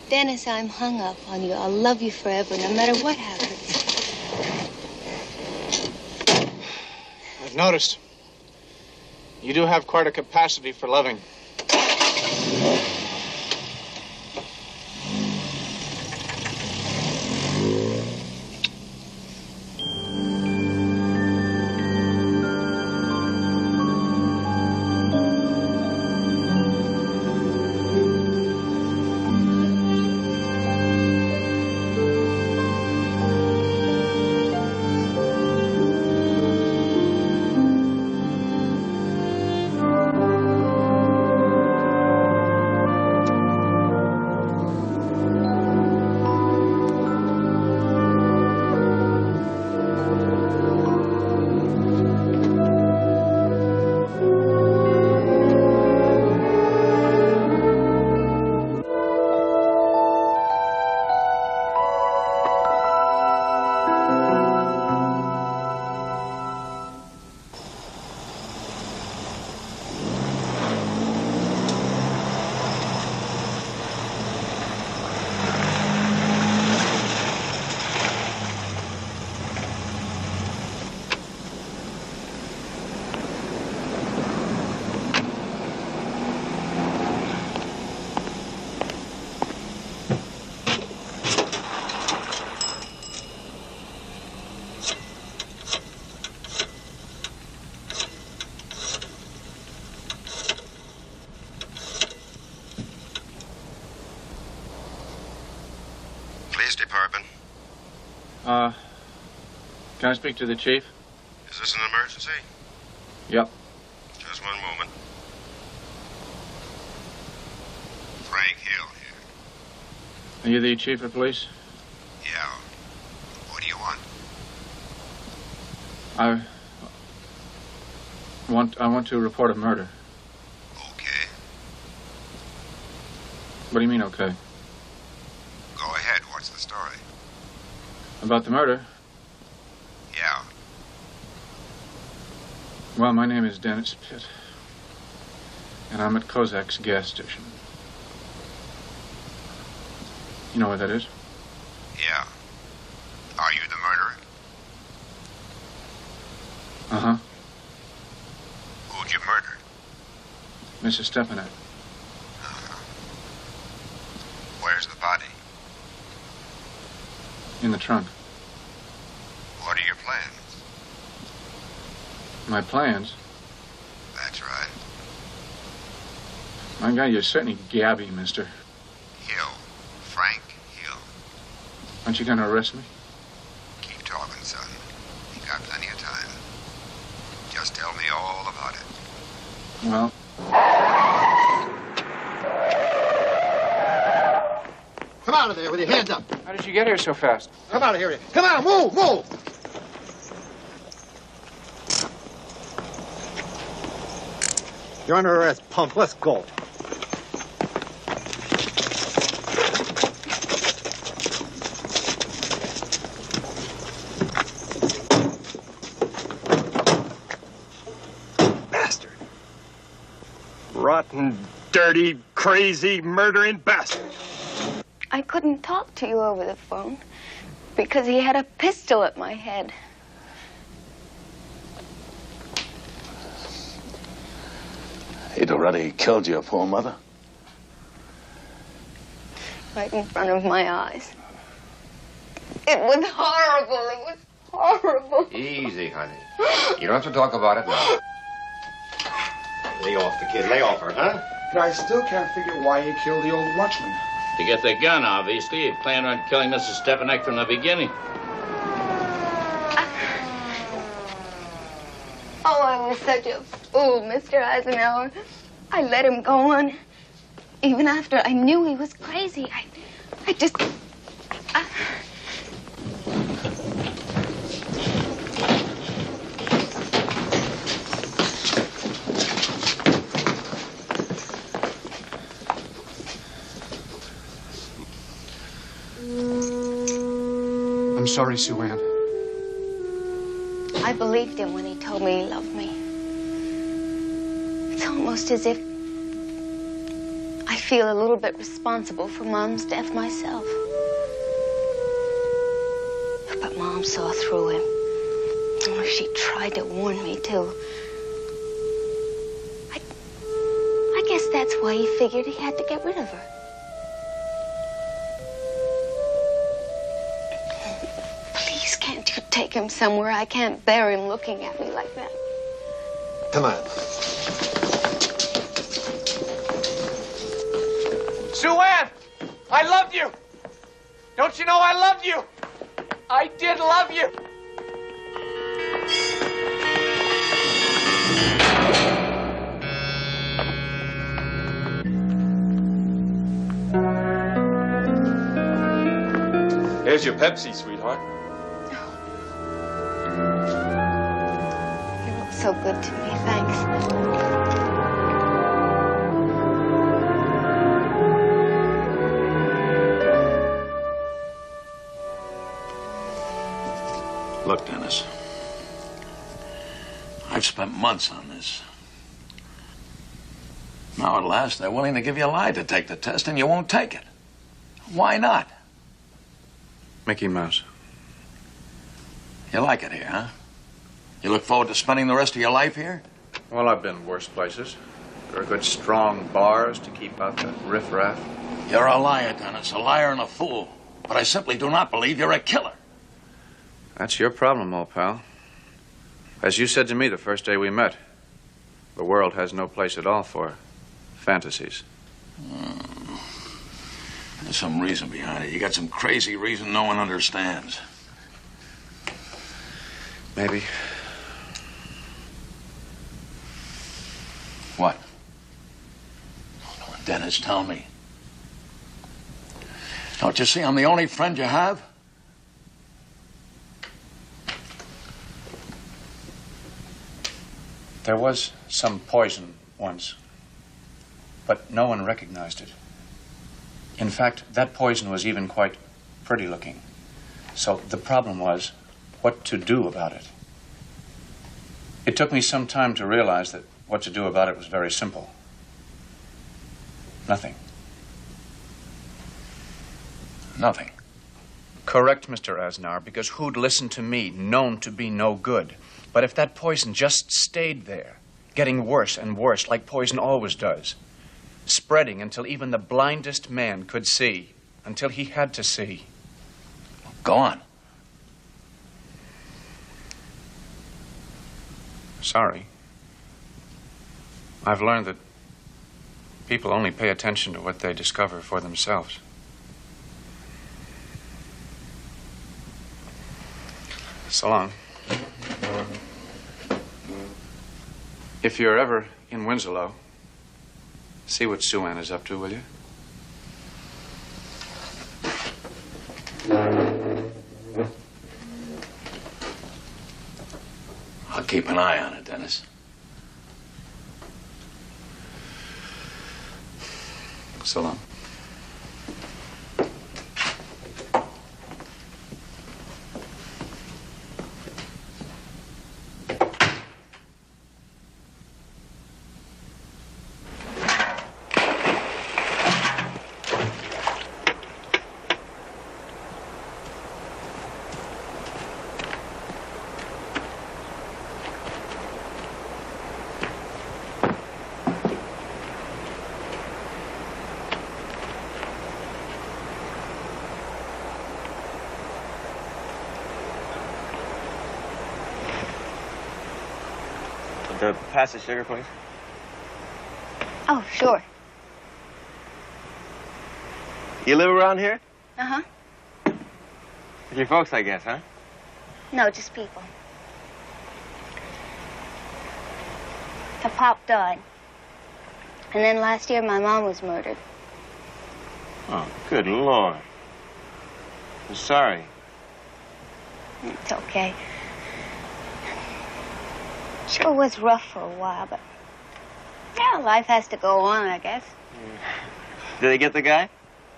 Dennis, I'm hung up on you. I'll love you forever, no matter what happens. I've noticed. You do have quite a capacity for loving. Police Department. Can I speak to the chief? Is this an emergency? Yep. Just one moment. Frank Hill here. Are you the chief of police? Yeah. What do you want? I want to report a murder. Okay. What do you mean, okay? Go ahead. What's the story? About the murder? Yeah. Well, my name is Dennis Pitt. And I'm at Kozak's gas station. You know where that is? Yeah. Are you the murderer? Uh-huh. Who'd you murder? Mrs. Stepanek. Where's the body? In the trunk. What are your plans? My plans? That's right. My God, you're certainly gabby, mister. Hill. Frank Hill. Aren't you gonna arrest me? Keep talking, son. You got plenty of time. Just tell me all about it. Well... Come out of there with your hands up. How did you get here so fast? Come out of here. Come on, move, move. You're under arrest, punk. Let's go. Bastard. Rotten, dirty, crazy, murdering bastard. I couldn't talk to you over the phone because he had a pistol at my head. He'd already killed your poor mother. Right in front of my eyes. It was horrible. It was horrible. Easy, honey. You don't have to talk about it now. Lay off the kid. Lay off her, huh? But I still can't figure why he killed the old watchman. To get the gun, obviously. He planned on killing Mrs. Stepanek from the beginning. Oh, I was such a fool, Mr. Eisenhower. I let him go on. Even after I knew he was crazy. I just... I'm sorry, Sue Ann. I believed him when he told me he loved me. It's almost as if I feel a little bit responsible for Mom's death myself. But Mom saw through him. Oh, she tried to warn me, too. I guess that's why he figured he had to get rid of her. Please, can't you take him somewhere? I can't bear him looking at me like that. Come on. Sue Ann! I loved you! Don't you know I loved you? I did love you! Here's your Pepsi, sweetheart. You look so good to me, thanks. Look, Dennis. I've spent months on this. Now at last they're willing to give you a lie to take the test and you won't take it. Why not? Mickey Mouse. You like it here, huh? You look forward to spending the rest of your life here? Well, I've been worse places. There are good, strong bars to keep out the riffraff. You're a liar, Dennis, a liar and a fool. But I simply do not believe you're a killer. That's your problem, old pal. As you said to me the first day we met, the world has no place at all for fantasies. There's some reason behind it. You got some crazy reason no one understands. Maybe. What? Dennis, tell me. Don't you see I'm the only friend you have? There was some poison once, but no one recognized it. In fact, that poison was even quite pretty looking. So the problem was what to do about it. It took me some time to realize that what to do about it was very simple. Nothing. Nothing. Correct, Mr. Aznauer, because who'd listen to me, known to be no good? But if that poison just stayed there, getting worse and worse, like poison always does, spreading until even the blindest man could see, until he had to see. Go on. Sorry. I've learned that people only pay attention to what they discover for themselves. So long. If you're ever in Winslow, see what Sue Ann is up to, will you? I'll keep an eye on it, Dennis. So long. Pass the sugar, please. Oh, sure. You live around here? Uh-huh. With your folks, I guess, huh? No, just people. My pop died. And then last year, my mom was murdered. Oh, good Lord. I'm sorry. It's okay. Sure was rough for a while, but yeah, life has to go on, I guess. Did they get the guy?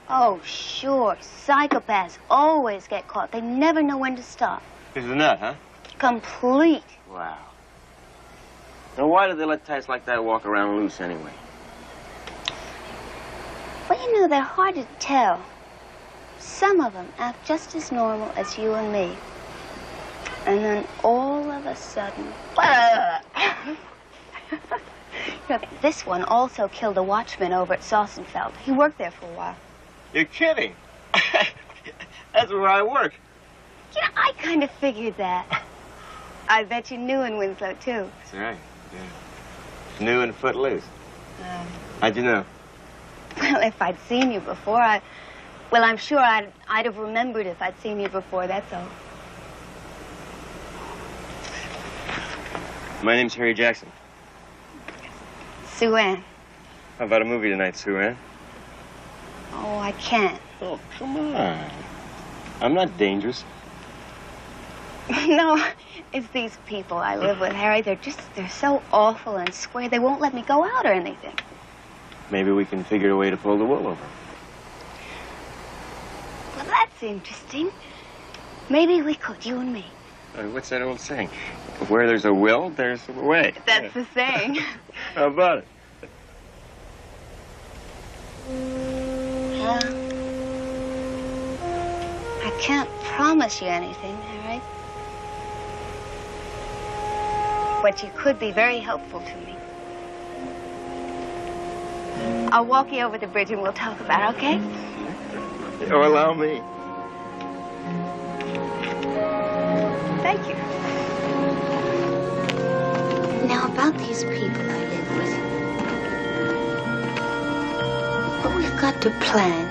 Oh, sure. Psychopaths always get caught. They never know when to stop. He's a nut, huh? Complete. Wow. Now, why did they let types like that walk around loose anyway? Well, you know, they're hard to tell. Some of them act just as normal as you and me. And then all of a sudden... Look, this one also killed a watchman over at Sossenfeld. He worked there for a while. You're kidding. That's where I work. Yeah, I kind of figured that. I bet you knew in Winslow, too. That's right, yeah. New and footloose. How'd you know? Well, if I'd seen you before, I'm sure I'd have remembered if I'd seen you before, that's all. My name's Harry Jackson. Sue Ann. How about a movie tonight, Sue Ann? Oh, I can't. Oh, come on. I'm not dangerous. No, it's these people I live with, Harry. They're so awful and square. They won't let me go out or anything. Maybe we can figure a way to pull the wool over. Well, that's interesting. Maybe we could, you and me. What's that old saying? Where there's a will, there's a way. That's the saying. How about it? I can't promise you anything, Harry. But you could be very helpful to me. I'll walk you over the bridge and we'll talk about it, okay? Oh, allow me. Thank you. Now, about these people I live with. What we've got to plan